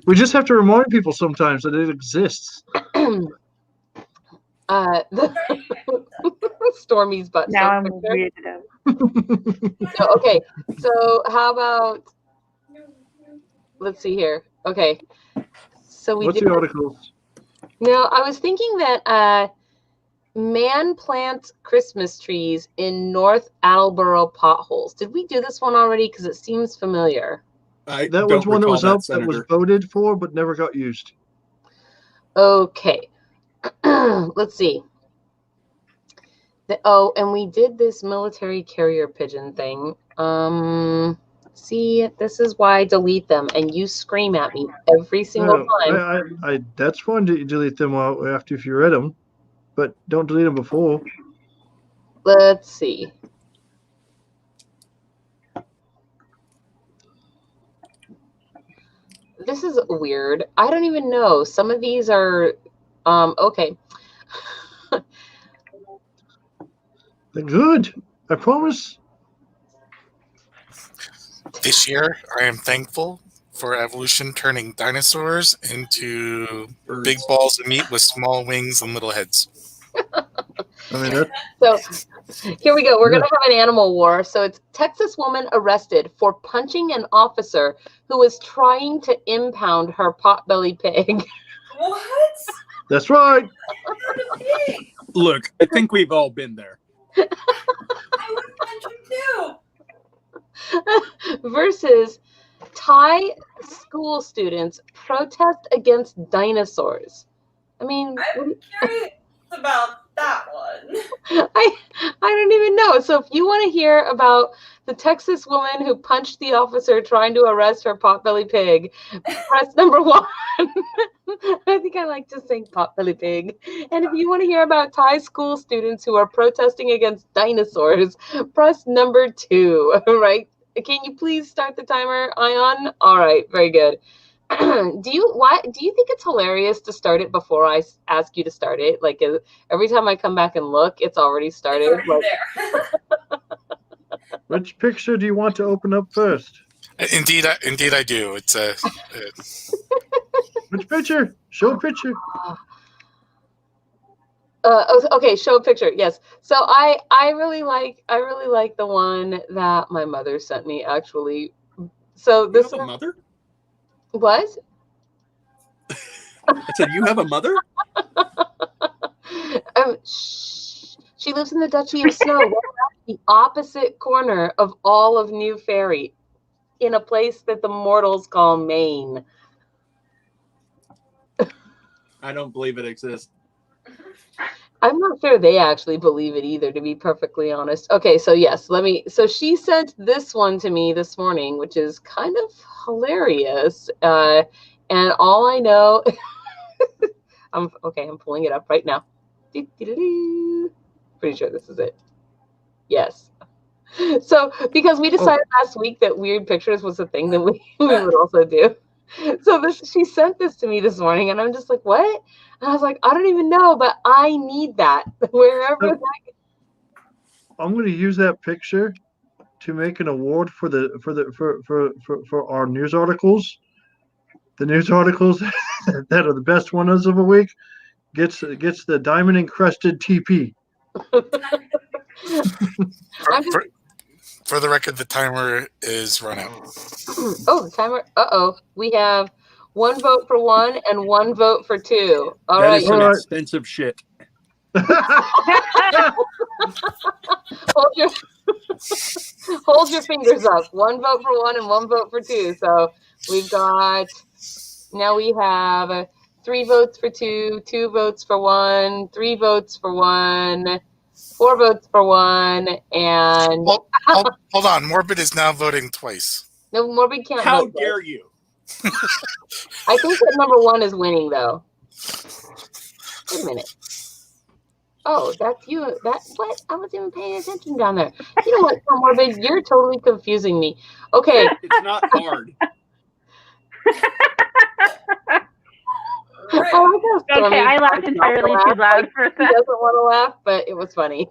We just have to remind people sometimes that it exists. Stormy's butt. Now I'm weirded out. Okay, so how about? Let's see here. Okay, so we. What's the articles? No, I was thinking that man plants Christmas trees in North Attleboro potholes. Did we do this one already? Because it seems familiar. That was one that was up that was voted for but never got used. Okay. Let's see. And we did this military carrier pigeon thing. See, this is why I delete them, and you scream at me every single time. That's fine to delete them after if you read them, but don't delete them before. Let's see. This is weird. I don't even know. Some of these are, okay. They're good. I promise. This year, I am thankful for evolution turning dinosaurs into big balls of meat with small wings and little heads. So here we go. We're going to have an animal war. So it's Texas woman arrested for punching an officer who was trying to impound her potbelly pig. What? That's right. Look, I think we've all been there. I would punch him too. Versus Thai school students protest against dinosaurs. I mean, I'm curious about that one. I don't even know. So if you want to hear about the Texas woman who punched the officer trying to arrest her potbelly pig, press number 1. I think I like to sing potbelly pig. And if you want to hear about Thai school students who are protesting against dinosaurs, press number 2. Right? Can you please start the timer, Ion? All right, very good. Do you think it's hilarious to start it before I ask you to start it? Like every time I come back and look, it's already started. It's already there. Which picture do you want to open up first? Indeed, I do. It's a. Which picture? Show a picture. Okay, show a picture. Yes. So I really like the one that my mother sent me actually. So this you have a mother? What? I said you have a mother? She lives in the Duchy of Snow, the opposite corner of all of New Fairy, in a place that the mortals call Maine. I don't believe it exists. I'm not sure they actually believe it either, to be perfectly honest. Okay, so yes, so she sent this one to me this morning, which is kind of hilarious. And all I know, I'm pulling it up right now. Pretty sure this is it. Yes. So because we decided last week that weird pictures was a thing that we would also do. So she sent this to me this morning, and I'm just like, what? And I was like, I don't even know, but I need that wherever. I'm going to use that picture to make an award for our news articles. The news articles that are the best ones of a week gets the diamond encrusted TP. For the record, the timer is run out. Oh, the timer. We have 1 vote for 1 and 1 vote for 2. All that right. is some expensive shit. Hold your fingers up. 1 vote for 1 and 1 vote for 2. So we have 3 votes for 2, 2 votes for 1, 3 votes for 1, 4 votes for 1, and hold on. Morbid is now voting twice. No, Morbid can't. How dare you? I think that number 1 is winning, though. Wait a minute. Oh, that's you. What? I wasn't even paying attention down there. You know what, Morbid? You're totally confusing me. Okay. It's not hard. Okay, I laughed entirely too loud for that. He doesn't want to laugh, but it was funny.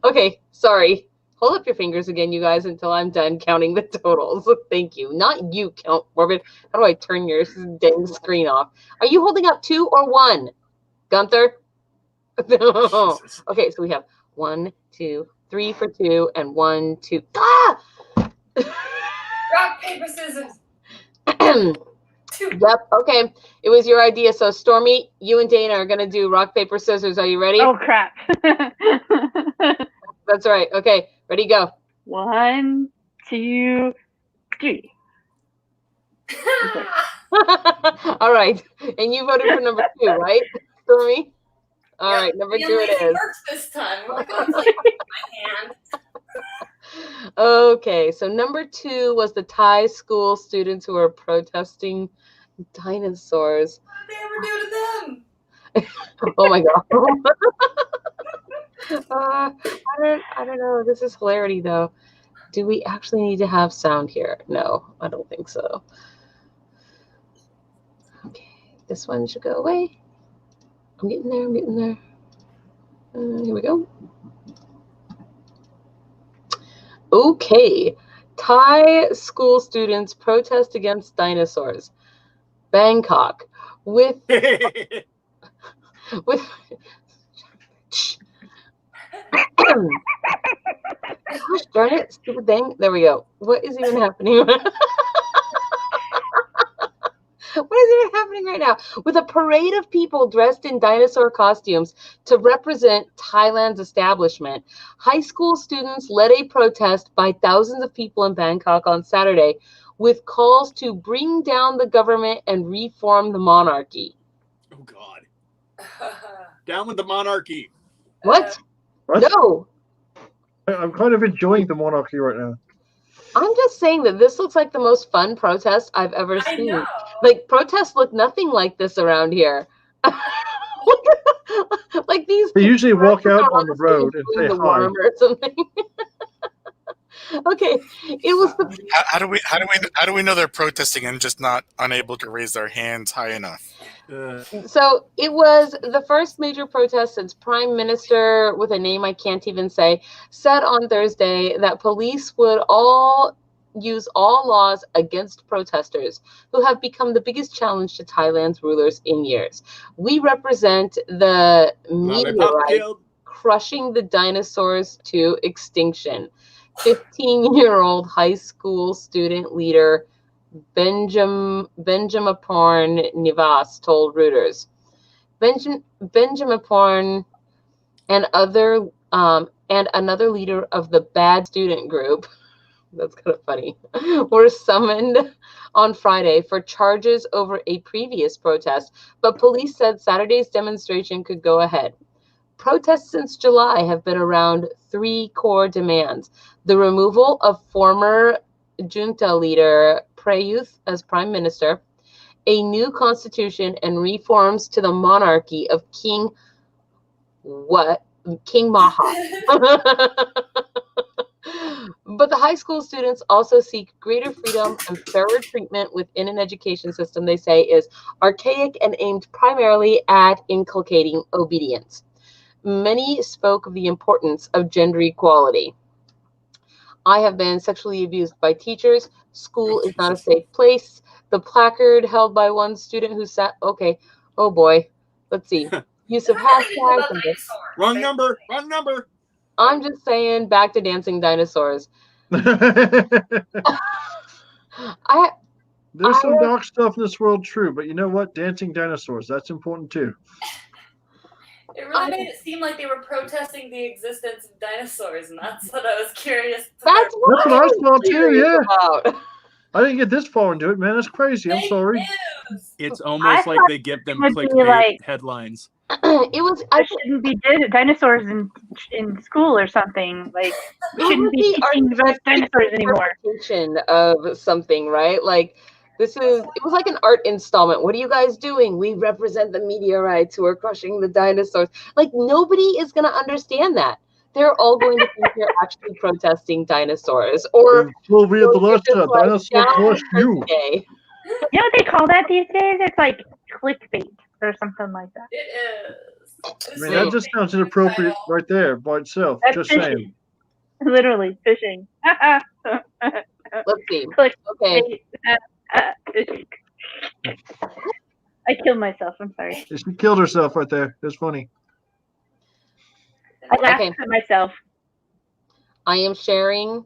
Okay, sorry. hold up your fingers again, you guys, until I'm done counting the totals. Thank you. Not you, Count Morbid. How do I turn your dang screen off? Are you holding up 2 or 1, Gunther? No. Okay, so we have 1, 2, 3 for 2, and 1, 2. Ah! Rock, paper, scissors. Yep. Okay. It was your idea. So Stormy, you and Dana are gonna do rock, paper, scissors. Are you ready? Oh crap. That's right. Okay. Ready, go. 1, 2, 3. All right. And you voted for number 2, right, Stormy? All right. Number 2 it is. Works this time. We're like, oh, it's like my hand. Okay. So number 2 was the Thai school students who are protesting dinosaurs. What did they ever do to them? Oh my god. I don't know. This is hilarity though. Do we actually need to have sound here? No, I don't think so. Okay, this one should go away. I'm getting there. I'm getting there. Here we go. Okay. Thai school students protest against dinosaurs. Bangkok. With gosh darn it, stupid thing. There we go. What is even happening? What is even happening right now? With a parade of people dressed in dinosaur costumes to represent Thailand's establishment, high school students led a protest by thousands of people in Bangkok on Saturday with calls to bring down the government and reform the monarchy. Oh, God. Down with the monarchy. What? What? No. I'm kind of enjoying the monarchy right now. I'm just saying that this looks like the most fun protest I've ever seen. know. Like, protests look nothing like this around here. Like these. They usually walk out are on the road and say the hi. worm or something. Okay, it was the. How do we know they're protesting and just not unable to raise their hands high enough? So it was the first major protest since Prime Minister, with a name I can't even say, said on Thursday that police would use all laws against protesters who have become the biggest challenge to Thailand's rulers in years. We represent the meteorite crushing the dinosaurs to extinction. 15-year-old high school student leader Benjamin Nivas told Reuters. Benjamin and another leader of the Bad Student Group, that's kind of funny, were summoned on Friday for charges over a previous protest, but police said Saturday's demonstration could go ahead. Protests since July have been around 3 core demands: the removal of former junta leader Prayuth as prime minister, a new constitution, and reforms to the monarchy of King Maha. But the high school students also seek greater freedom and fairer treatment within an education system they say is archaic and aimed primarily at inculcating obedience. Many spoke of the importance of gender equality. I have been sexually abused by teachers. School is not a safe place. The placard held by one student who sat, okay, oh boy, let's see. Use of hashtags. Wrong number. I'm just saying, back to dancing dinosaurs. There's some dark stuff in this world, true, but you know what? Dancing dinosaurs, that's important too. It really made it seem like they were protesting the existence of dinosaurs, and that's what I was curious to That's what I saw too, yeah. about. I didn't get this far into it, man. That's crazy. I'm sorry. It's almost like they give them clickbait headlines. It was. There shouldn't be dinosaurs in school or something. Like, we shouldn't be teaching about dinosaurs anymore. Of something, right? Like, it was like an art installment. What are you guys doing? We represent the meteorites who are crushing the dinosaurs. Like, nobody is going to understand that. They're all going to think they're actually protesting dinosaurs. Or we'll be at the last dinosaur crushed you. You know what they call that these days? It's like clickbait or something like that. It is. I mean, that just sounds inappropriate right there by itself. Just saying. Literally fishing. Let's see. Click. Okay. Fishing. I killed myself. I'm sorry. She killed herself right there. It's funny. I laughed at myself. I am sharing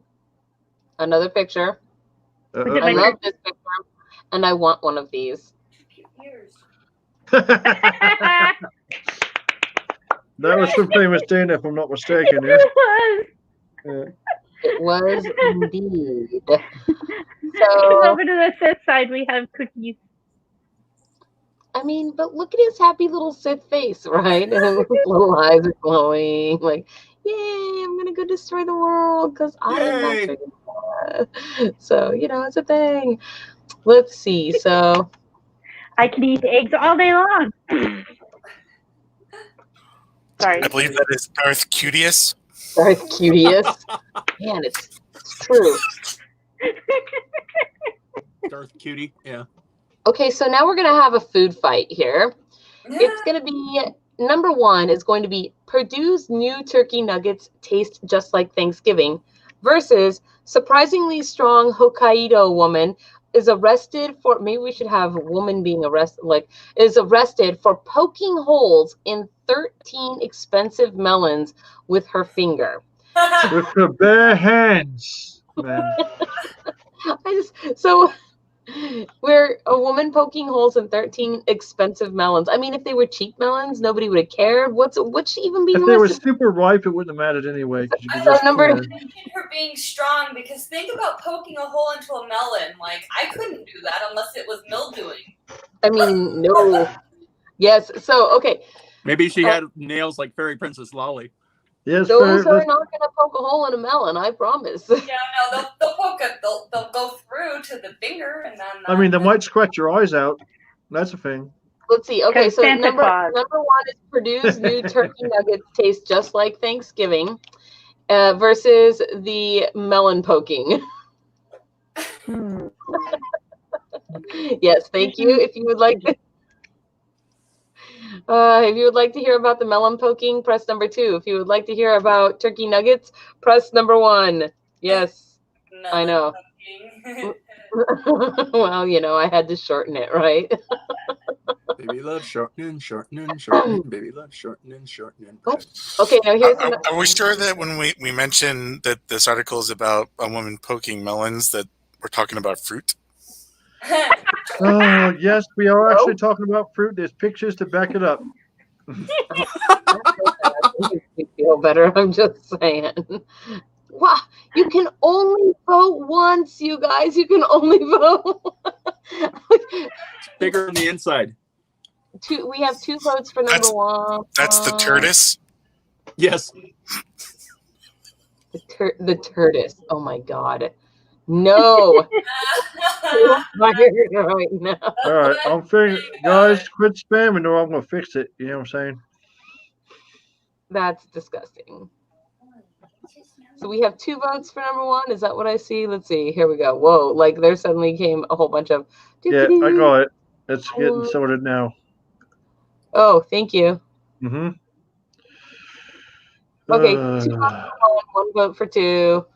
another picture. I love this picture, and I want one of these. That was from famous Dana, if I'm not mistaken. Yeah. It was indeed. So over to the Sith side, we have cookies. I mean, but look at his happy little Sith face, right? And his little eyes are glowing, like, yay, I'm gonna go destroy the world because I am not. So, you know, it's a thing. Let's see. So I can eat eggs all day long. Sorry. I believe that is Darth Cutius. Darth Cutius. Man, it's true. Darth Cutie, yeah. Okay, so now we're going to have a food fight here. Yeah. It's going to be, number one is going to be Purdue's new turkey nuggets taste just like Thanksgiving versus surprisingly strong Hokkaido woman is arrested for, maybe we should have a woman being arrested, like, is arrested for poking holes in 13 expensive melons with her finger. With her bare hands, man. So we're a woman poking holes in 13 expensive melons. I mean, if they were cheap melons, nobody would have cared. What's she even being If arrested? they were super ripe, it wouldn't have mattered anyway. I mentioned her being strong because think about poking a hole into a melon. Like, I couldn't do that unless it was mildewing. I mean, no. Yes. So, okay. Maybe she had nails like Fairy Princess Lolly. Yes, those are not going to poke a hole in a melon, I promise. Yeah, no, they'll poke it. They'll go through to the finger and then. I mean, they might scratch your eyes out. That's a thing. Let's see. Okay, so number one is Purdue's new turkey nuggets taste just like Thanksgiving versus the melon poking. Yes, thank you. If you would like to. If you would like to hear about the melon poking, press number 2. If you would like to hear about turkey nuggets, press number 1. Yes, I know. Well, you know, I had to shorten it, right? Baby love shortening. Baby love shortening. Oh, okay, now here's are we sure that when we mentioned that this article is about a woman poking melons that we're talking about fruit? Oh, yes, we are actually talking about fruit. There's pictures to back it up. You feel better, I'm just saying. Wow, you can only vote once, you guys. You can only vote. It's bigger on the inside. We have 2 votes for number 1. That's the tortoise? Yes. The tortoise. Oh, my God. No. Right now. All right, I'm figuring, guys, quit spamming or I'm going to fix it. You know what I'm saying? That's disgusting. So we have 2 votes for number 1. Is that what I see? Let's see. Here we go. Whoa, like there suddenly came a whole bunch of. Yeah, I got it. It's getting sorted now. Oh, thank you. Mm-hmm. Okay, 2 votes for 1 vote for 2.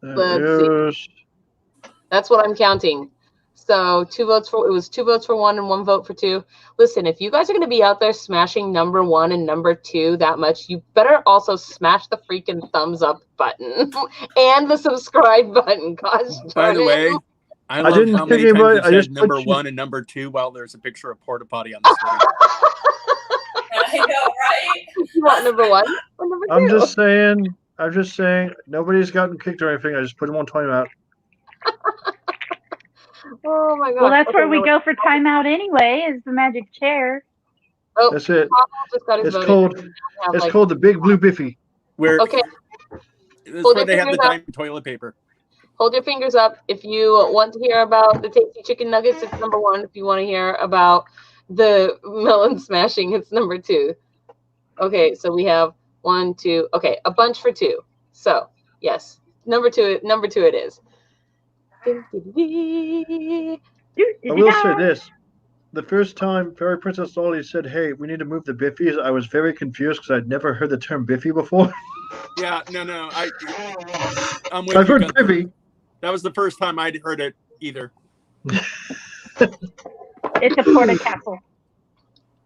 Let's see. That's what I'm counting. So 2 votes for, it was 2 votes for 1 and 1 vote for 2. Listen, if you guys are going to be out there smashing number 1 and number 2 that much, you better also smash the freaking thumbs up button and the subscribe button. Gosh, by the way, I love how many times you said number 1 and number 2 while there's a picture of porta potty on the screen. I know, right? You want number 1 or number 2? I'm just saying, nobody's gotten kicked or anything. I just put them on timeout. Oh my God. Well, that's where we go for timeout anyway, is the magic chair. Oh, that's it. It's like, called the Big Blue Biffy. Okay. This is where they have the diamond toilet paper. Hold your fingers up. If you want to hear about the tasty chicken nuggets, it's number 1. If you want to hear about the melon smashing, it's number 2. Okay, so we have 1, 2. Okay, a bunch for 2. So yes, number 2 it is. I will say this. the first time Fairy Princess Lolly said, "Hey, we need to move the Biffies," I was very confused because I'd never heard the term Biffy before. Yeah, no, I'm with I've you, heard Gunther. Biffy. That was the first time I'd heard it either. It's a porta castle.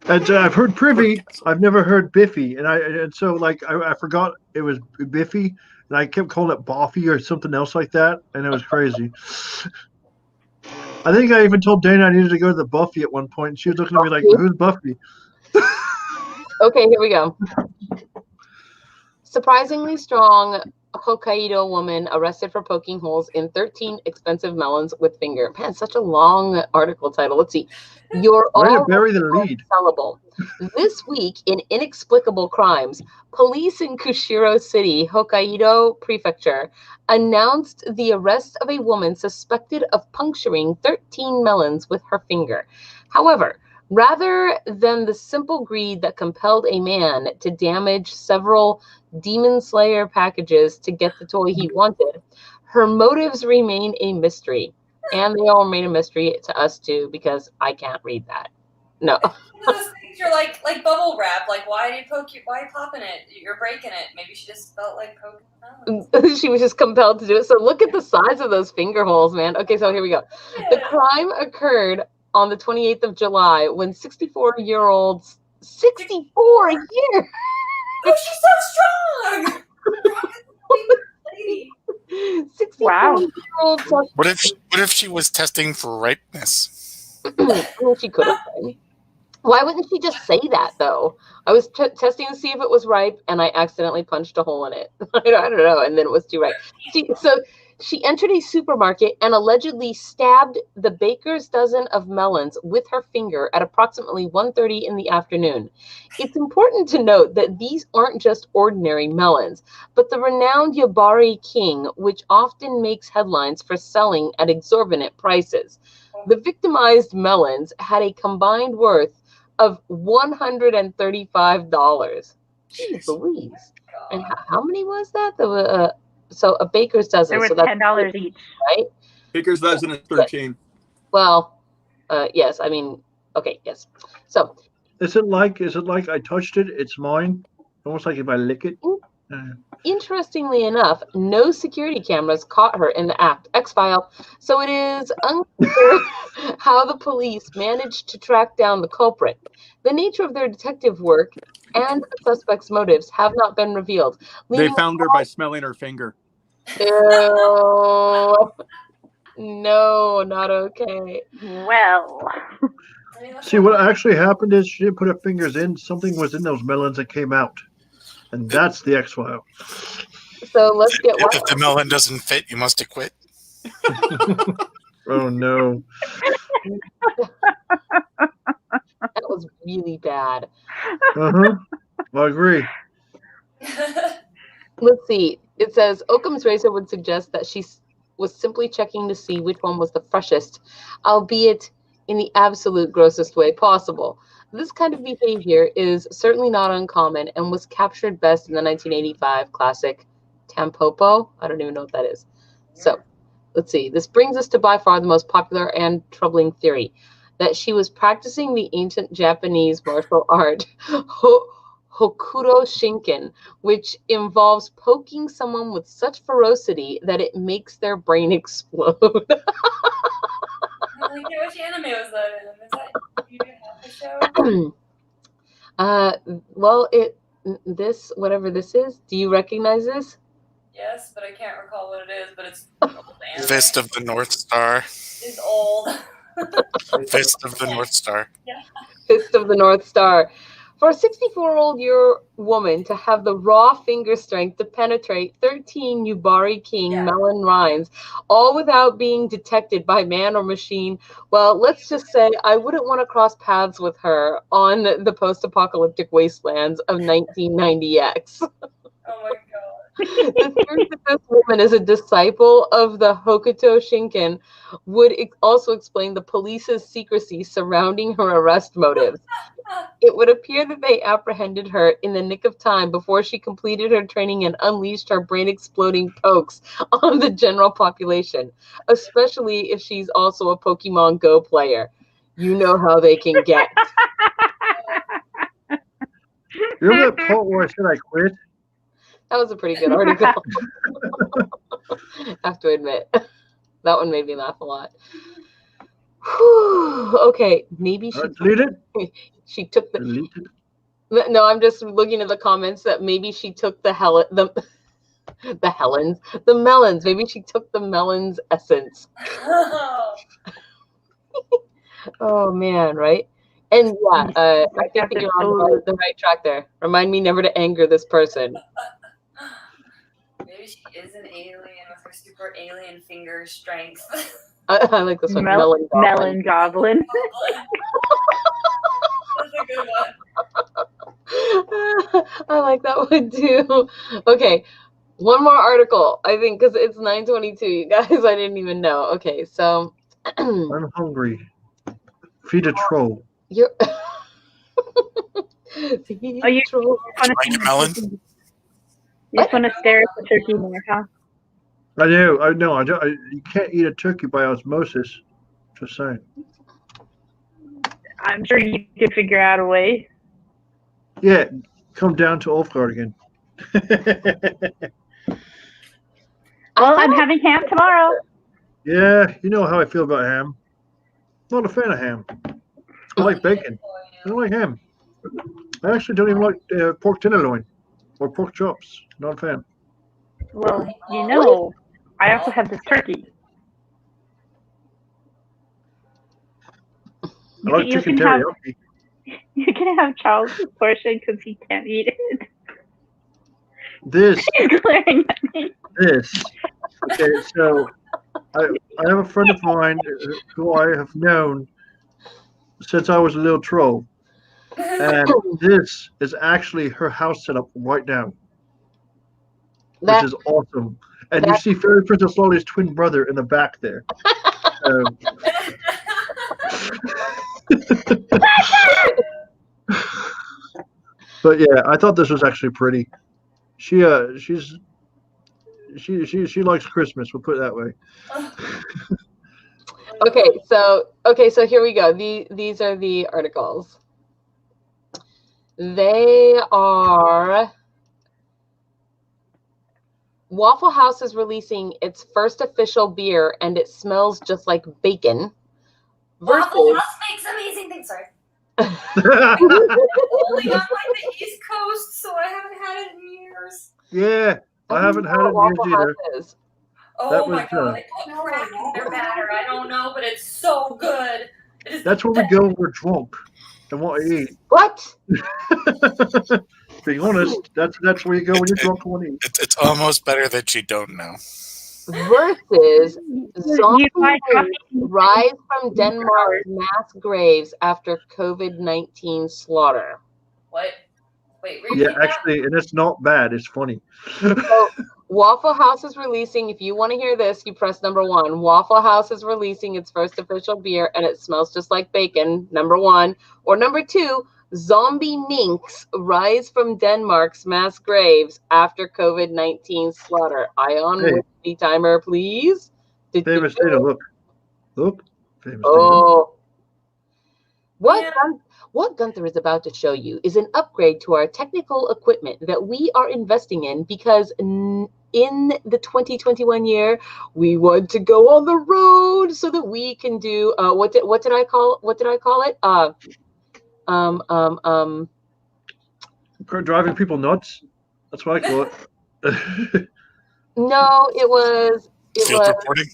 And I've heard Privy. I've never heard Biffy, and so like I forgot it was Biffy, and I kept calling it Boffy or something else like that, and it was crazy. I think I even told Dana I needed to go to the Buffy at one point, and she was looking at me like, "Who's Buffy?" Okay, here we go. Surprisingly strong Hokkaido woman arrested for poking holes in 13 expensive melons with finger. Man, such a long article title. Let's see. You're all bury the lead. Sellable. This week in Inexplicable Crimes, police in Kushiro City, Hokkaido Prefecture, announced the arrest of a woman suspected of puncturing 13 melons with her finger. However, rather than the simple greed that compelled a man to damage several Demon Slayer packages to get the toy he wanted, her motives remain a mystery. And they all remain a mystery to us too, because I can't read that. No. Those things you're like bubble wrap. Like, why are you popping it? You're breaking it. Maybe she just felt like poking. She was just compelled to do it. So look at the size of those finger holes, man. Okay, so here we go. Yeah. The crime occurred on the 28th of July when 64-year-old 64 a year. Oh, she's so strong. 64-year-old. What if she was testing for ripeness? Well, she could have been. Why wouldn't she just say that, though? I was testing to see if it was ripe, and I accidentally punched a hole in it. I don't know, and then it was too ripe. She entered a supermarket and allegedly stabbed the baker's dozen of melons with her finger at approximately 1:30 in the afternoon. It's important to note that these aren't just ordinary melons, but the renowned Yubari King, which often makes headlines for selling at exorbitant prices. The victimized melons had a combined worth of $135. Jeez Louise. And how many was that? So a baker's dozen. They were so that's $10 each, right? Baker's dozen is 13. Well, yes. I mean, okay, yes. So, is it like I touched it? It's mine. Almost like if I lick it. Interestingly enough, no security cameras caught her in the act. X-File. So it is unclear how the police managed to track down the culprit. The nature of their detective work and the suspect's motives have not been revealed. They found her by smelling her finger. Ew. No, not okay. Well. See, what actually happened is she didn't put her fingers in. Something was in those melons that came out. And that's the X-File. So let's get wild. If the melon doesn't fit, you must acquit. Oh, no. That was really bad. Uh-huh. I agree. Let's see. It says, Occam's razor would suggest that she was simply checking to see which one was the freshest, albeit in the absolute grossest way possible. This kind of behavior is certainly not uncommon and was captured best in the 1985 classic Tampopo. I don't even know what that is. So, let's see. This brings us to by far the most popular and troubling theory, that she was practicing the ancient Japanese martial art Hokuto Shinken, which involves poking someone with such ferocity that it makes their brain explode. Which anime was that in? Is that you didn't have the show? Well, whatever this is, do you recognize this? Yes, but I can't recall what it is, but it's Fist of the North Star. It's old. Fist of the North Star. Yeah. Fist of the North Star. For a 64-year-old woman to have the raw finger strength to penetrate 13 Yubari King melon rinds, all without being detected by man or machine, well, let's just say I wouldn't want to cross paths with her on the post-apocalyptic wastelands of 1990X. Oh my god. The theory that this woman is a disciple of the Hokuto Shinken would also explain the police's secrecy surrounding her arrest motives. It would appear that they apprehended her in the nick of time before she completed her training and unleashed her brain-exploding pokes on the general population, especially if she's also a Pokemon Go player. You know how they can get. You remember that part where I said I quit? That was a pretty good article. I have to admit. That one made me laugh a lot. Whew, okay, maybe she took the. No, I'm just looking at the comments that maybe she took the melons. Maybe she took the melons essence. Oh man, right? And yeah, I think that you're on the right track there. Remind me never to anger this person. Maybe she is an alien with her super alien finger strength. I like this one. Melon goblin. That's a good one. I like that one too. Okay, one more article, I think, because it's 9:22. You guys, I didn't even know. Okay, so I'm hungry. Feed a troll. You're. Are you like a melon? You just want to stare at the turkey more, huh? I do. I know. I don't. You can't eat a turkey by osmosis. Just saying. I'm sure you could figure out a way. Yeah, come down to Ulfgard again. Well, I'm having ham tomorrow. Yeah, you know how I feel about ham. Not a fan of ham. I like bacon. I don't like ham. I actually don't even like pork tenderloin or pork chops. Not a fan. Well, you know, I also have this turkey. I like chicken teriyaki. You can have Charles' portion because he can't eat it. This. He's glaring at me. This. Okay, so I have a friend of mine who I have known since I was a little troll. And this is actually her house setup right now. Which is awesome. And you see Fairy Princess Lolly's twin brother in the back there. But yeah, I thought this was actually pretty. She likes Christmas. We'll put it that way. Okay, so here we go. These are the articles. They are. Waffle House is releasing its first official beer, and it smells just like bacon. Waffle House makes amazing things. Sorry. Only on like the East Coast, so I haven't had it in years. Yeah, I haven't had it in years either. Oh my god, they put crack in their batter. I don't know, but it's so good. That's where we go when we're drunk and want to eat. What? Being honest, that's where you go when you're drunk and want to eat. It's almost better that you don't know. Versus zombie rise from Denmark's mass graves after COVID-19 slaughter. What? Wait, yeah, actually, and it's not bad. It's funny. So, Waffle House is releasing, if you want to hear this, you press number 1. Waffle House is releasing its first official beer, and it smells just like bacon, number 1. Or number 2, zombie minks rise from Denmark's mass graves after COVID-19 slaughter. Ion whiskey timer, please. Famous data, look. Famous data. What Gunther is about to show you is an upgrade to our technical equipment that we are investing in because in the 2021 year, we want to go on the road so that we can do what did I call it? Driving people nuts. That's what I call it. No, it was field reporting.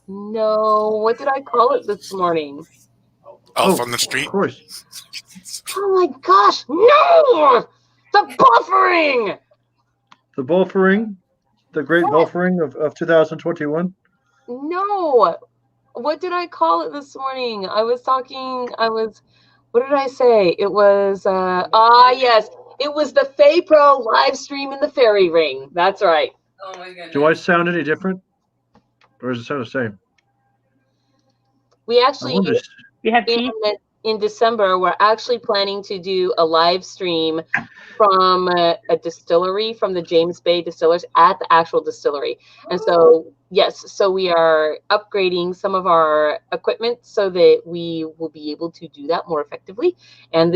No, what did I call it this morning? Elf on the street. Of course. Oh my gosh, no! The buffering! The buffering? The great buffering of 2021? No. What did I call it this morning? What did I say? It was, yes. It was the FAE Pro live stream in the fairy ring. That's right. Oh my goodness. Do I sound any different? Or does it sound the same? We actually, in December, we're actually planning to do a live stream from a distillery, from the James Bay Distillers at the actual distillery. And so Yes, so we are upgrading some of our equipment so that we will be able to do that more effectively. And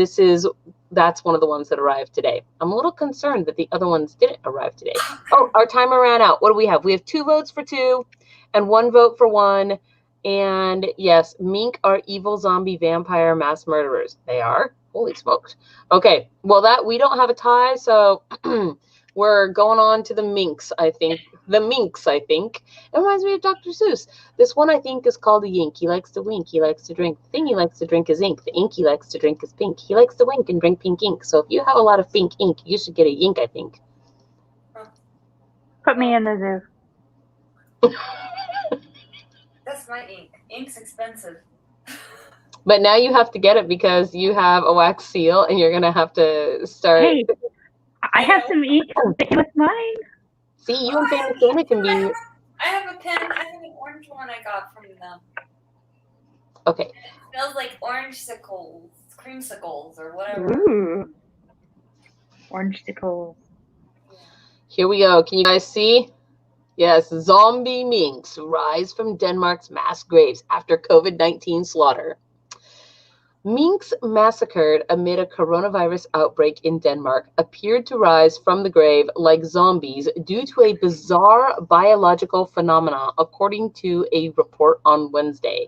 that's one of the ones that arrived today. I'm a little concerned that the other ones didn't arrive today. Oh, our timer ran out. What do we have? We have 2 votes for 2 and 1 vote for 1. And yes, mink are evil zombie vampire mass murderers. They are? Holy smokes. Okay, well we don't have a tie, so we're going on to the minks, I think. The minks, I think. It reminds me of Dr. Seuss. This one, I think, is called a yink. He likes to wink. He likes to drink. The thing he likes to drink is ink. The ink he likes to drink is pink. He likes to wink and drink pink ink. So if you have a lot of pink ink, you should get a yink, I think. Put me in the zoo. That's my ink. Ink's expensive. But now you have to get it because you have a wax seal and you're going to have to start. Hey, I have some ink. Stick with mine. See, you and Famous Dana can be. I have a pen. I have an orange one I got from them. Okay. It smells like orange-sicles, creamsicles, or whatever. Ooh. Orange-sicles. Here we go. Can you guys see? Yes, zombie minks rise from Denmark's mass graves after COVID-19 slaughter. Minks massacred amid a coronavirus outbreak in Denmark appeared to rise from the grave like zombies due to a bizarre biological phenomena, according to a report on Wednesday.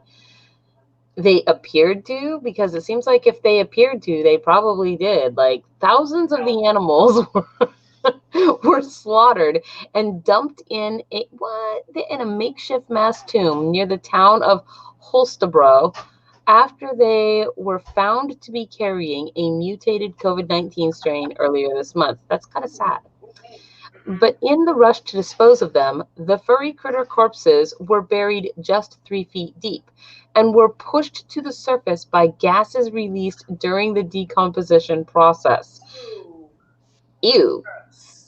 They appeared to, because it seems like if they appeared to, they probably did. Like, thousands of the animals were slaughtered and dumped in a makeshift mass tomb near the town of Holstebro, after they were found to be carrying a mutated COVID-19 strain earlier this month. That's kind of sad. But in the rush to dispose of them, the furry critter corpses were buried just 3 feet deep and were pushed to the surface by gases released during the decomposition process. Ew.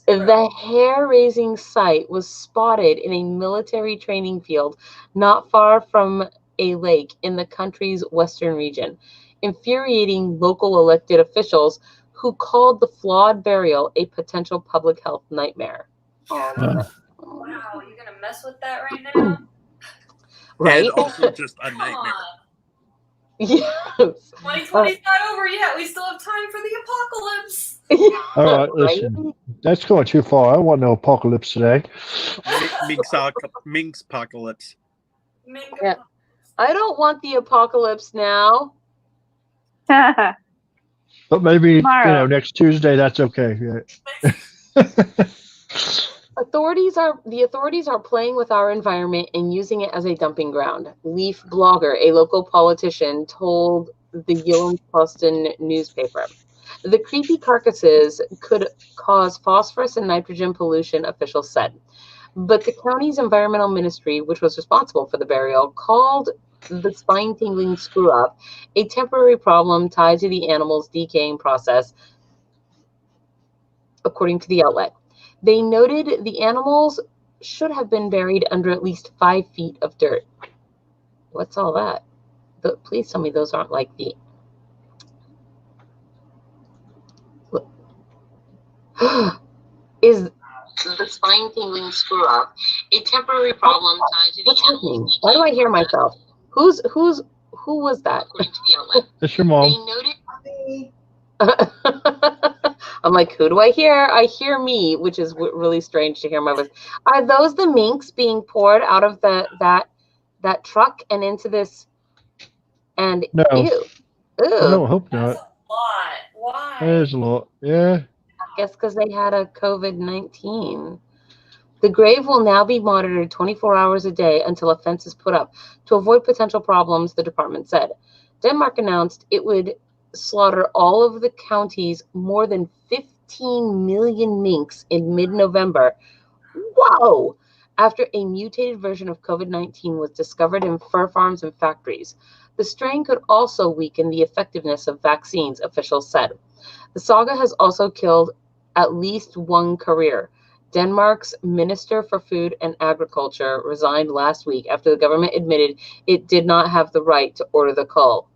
The hair-raising sight was spotted in a military training field not far from a lake in the country's western region, infuriating local elected officials who called the flawed burial a potential public health nightmare. Wow, you're gonna mess with that right now? Right? And also just a nightmare. Yes. 2020's not over yet. We still have time for the apocalypse. All right, listen. That's going too far. I don't want no apocalypse today. Minx apocalypse. Yeah. I don't want the apocalypse now. But maybe next Tuesday. That's okay. Yeah. The authorities are playing with our environment and using it as a dumping ground. Leaf Blogger, a local politician, told the Yule newspaper. The creepy carcasses could cause phosphorus and nitrogen pollution, officials said. But the county's environmental ministry, which was responsible for the burial, called the spine-tingling screw-up a temporary problem tied to the animal's decaying process, according to the outlet. They noted the animals should have been buried under at least 5 feet of dirt. What's all that? Please tell me those aren't like the... Is the spine-tingling screw-up a temporary problem tied to the animal's... Why do I hear myself? Who was that? It's your mom. They noted... I'm like, who do I hear? I hear me, which is really strange to hear my voice. Are those the minks being poured out of that truck and into this? And no, ew. I don't hope not. That's a lot. Why? There's a lot. Yeah. I guess because they had a COVID-19. The grave will now be monitored 24 hours a day until a fence is put up to avoid potential problems, the department said. Denmark announced it would slaughter all of the county's more than 15 million minks in mid-November. Whoa! After a mutated version of COVID-19 was discovered in fur farms and factories. The strain could also weaken the effectiveness of vaccines, officials said. The saga has also killed at least one career. Denmark's Minister for Food and Agriculture resigned last week after the government admitted it did not have the right to order the cull.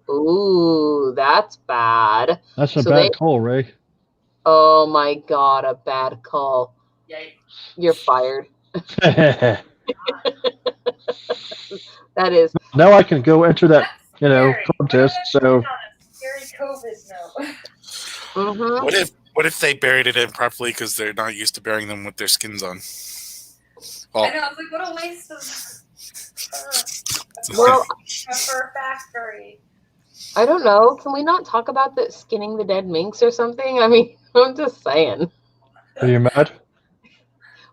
Ooh, that's bad. That's a bad call, Ray. Oh my God, a bad call. Yikes. You're fired. That is. Now I can go enter that, contest. So. Scary COVID note. Mm-hmm. What if they buried it in properly because they're not used to burying them with their skins on? I know. I was like, what a waste of Well, a fur factory. I don't know. Can we not talk about the skinning the dead minks or something? I mean, I'm just saying. Are you mad?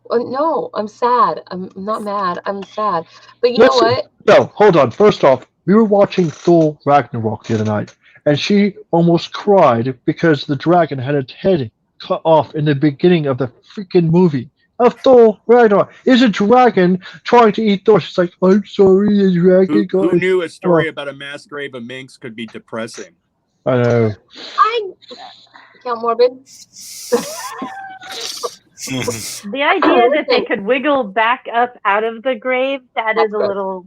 No, I'm sad. I'm not mad. I'm sad. But you know what? No, hold on. First off, we were watching Thor Ragnarok the other night, and she almost cried because the dragon had its head cut off in the beginning of the freaking movie of Thor Ragnarok. Is a dragon trying to eat Thor? She's like, I'm sorry, the dragon got Who knew a story about a mass grave of minks could be depressing? I know. I count morbid. The idea that they could wiggle back up out of the grave, that is a little,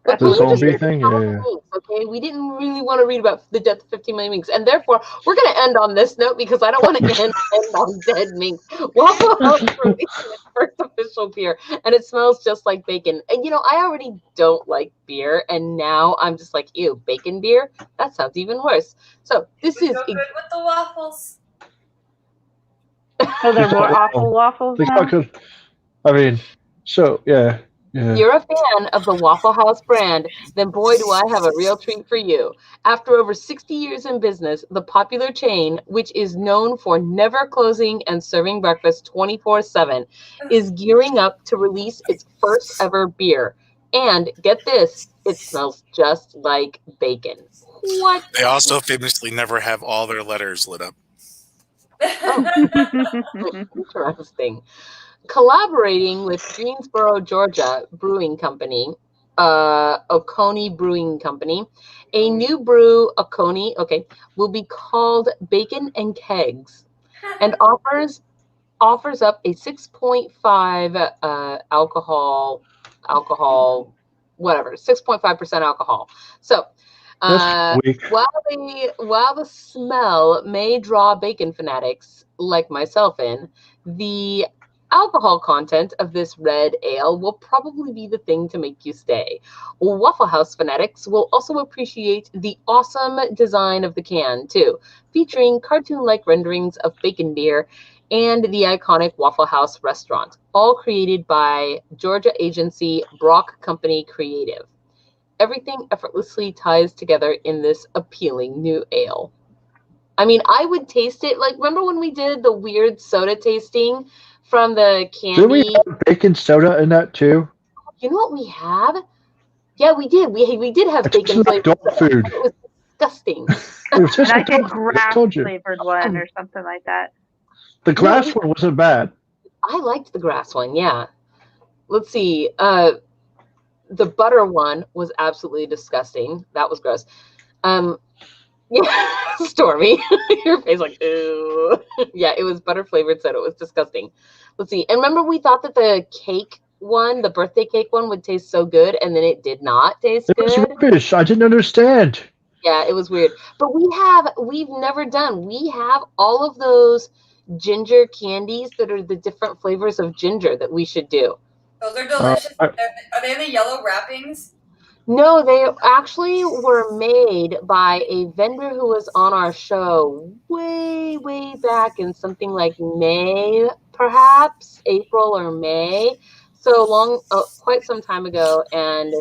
But the zombie thing? Yeah. Okay, we didn't really want to read about the death of 15 million minks, and therefore we're going to end on this note because I don't want to end on dead minks. Waffle House released its first official beer, and it smells just like bacon. And I already don't like beer, and now I'm just like, ew, bacon beer? That sounds even worse. So this is good with the waffles. So they're more awful waffles now? I mean, so yeah. You're a fan of the Waffle House brand, then boy, do I have a real treat for you. After over 60 years in business, the popular chain, which is known for never closing and serving breakfast 24/7, is gearing up to release its first ever beer. And get this, it smells just like bacon. What? They also famously never have all their letters lit up. Interesting. Collaborating with Greensboro, Georgia Brewing Company, Oconee Brewing Company, a new brew, Oconee, will be called Bacon and Kegs, and offers up a 6.5 alcohol, whatever, 6.5% alcohol. So. While the smell may draw bacon fanatics like myself in, the alcohol content of this red ale will probably be the thing to make you stay. Waffle House fanatics will also appreciate the awesome design of the can, too, featuring cartoon-like renderings of bacon beer and the iconic Waffle House restaurant, all created by Georgia agency Brock Company Creative. Everything effortlessly ties together in this appealing new ale. I mean, I would taste it. Like, remember when we did the weird soda tasting from the candy? Did we have bacon soda in that too? You know what we have? Yeah, we did. We did have bacon flavored dog food. It was disgusting. It was just like a grass flavored one or something like that. The grass one wasn't bad. I liked the grass one, yeah. Let's see. The butter one was absolutely disgusting. That was gross. Yeah, Stormy, your face like, ooh. Yeah, it was butter flavored soda. It was disgusting. Let's see. And remember, we thought that the cake one, the birthday cake one, would taste so good, and then it did not taste good. It was rubbish. I didn't understand. Yeah, it was weird. But we've never done. We have all of those ginger candies that are the different flavors of ginger that we should do. Those are delicious. Are they in the yellow wrappings? No, they actually were made by a vendor who was on our show way, way back in something like May, perhaps April or May. So long, quite some time ago. And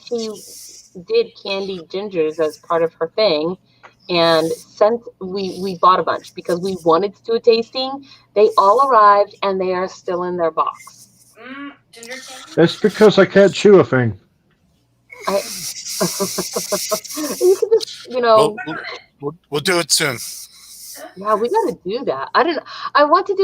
she did candied gingers as part of her thing. And we bought a bunch because we wanted to do a tasting. They all arrived and they are still in their box. Ginger candy? It's because I can't chew a thing. You can just, We'll do it soon. Yeah, we got to do that. I want to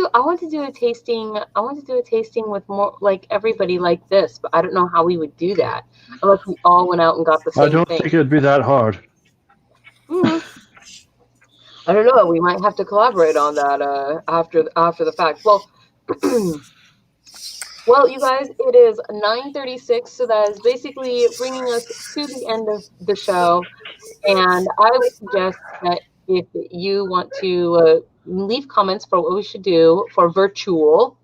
do a tasting. I want to do a tasting with more like everybody like this, but I don't know how we would do that unless we all went out and got the same thing. I don't think it'd be that hard. I don't know. We might have to collaborate on that after the fact. Well, you guys, it is 9:36, so that is basically bringing us to the end of the show. And I would suggest that if you want to leave comments for what we should do for VirtYule,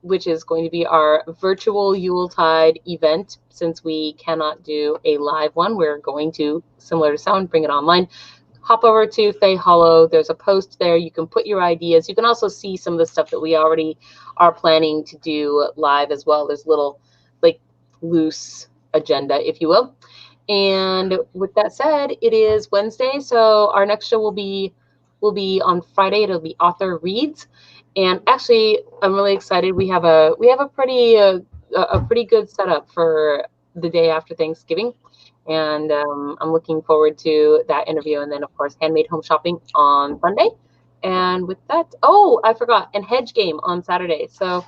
which is going to be our virtual Yuletide event. Since we cannot do a live one, we're going to, similar to Sound, bring it online. Hop over to FAE Hollow. There's a post there. You can put your ideas. You can also see some of the stuff that we already are planning to do live as well. There's little, like, loose agenda, if you will. And with that said, it is Wednesday, so our next show will be on Friday. It'll be Author Reads. And actually, I'm really excited. We have a pretty good setup for the day after Thanksgiving. And I'm looking forward to that interview. And then, of course, Handmade Home Shopping on Sunday. And with that, I forgot, and Hedge Game on Saturday. So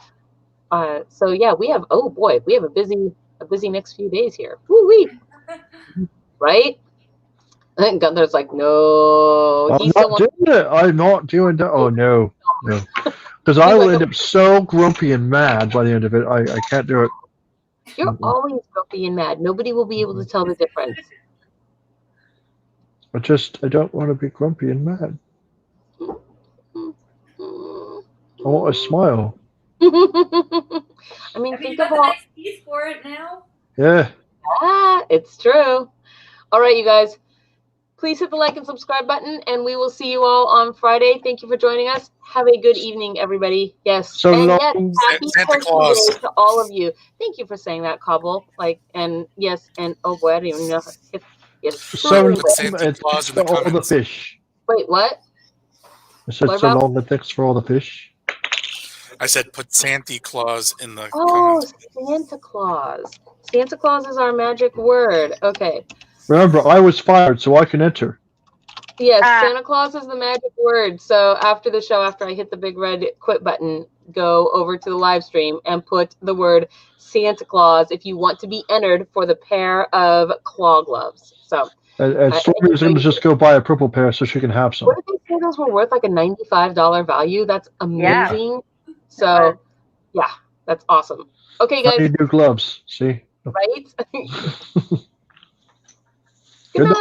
yeah, we have a busy next few days here. Woo-wee. Right? And Gunther's like, no. I'm not doing that. Oh, no. Because I will end up so grumpy and mad by the end of it. I can't do it. You're always grumpy and mad. Nobody will be able to tell the difference. I don't want to be grumpy and mad. I want a smile. I mean, think of all. Nice piece for it now. Yeah. It's true. All right, you guys. Please hit the like and subscribe button, and we will see you all on Friday. Thank you for joining us. Have a good evening, everybody. Yes. So and long. yes, happy Santa Claus to all of you. Thank you for saying that, Cobble. And yes, and oh boy, I don't even know. Yes. So long, Santa Claus in the all the comments. fish. Wait, what? I said What so about? long, and thanks for all the fish. I said put Santa Claus in the Oh, comments. Santa Claus. Santa Claus is our magic word. Okay. Remember, I was fired, so I can enter. Yes, Santa Claus is the magic word. So after the show, after I hit the big red quit button, go over to the live stream and put the word Santa Claus if you want to be entered for the pair of claw gloves. So. And Stormy is going to just go buy a purple pair so she can have some. What did they say those were worth? Like a $95 value? That's amazing. Yeah. So, yeah, that's awesome. Okay, guys. I need new gloves. See? Right? Good night.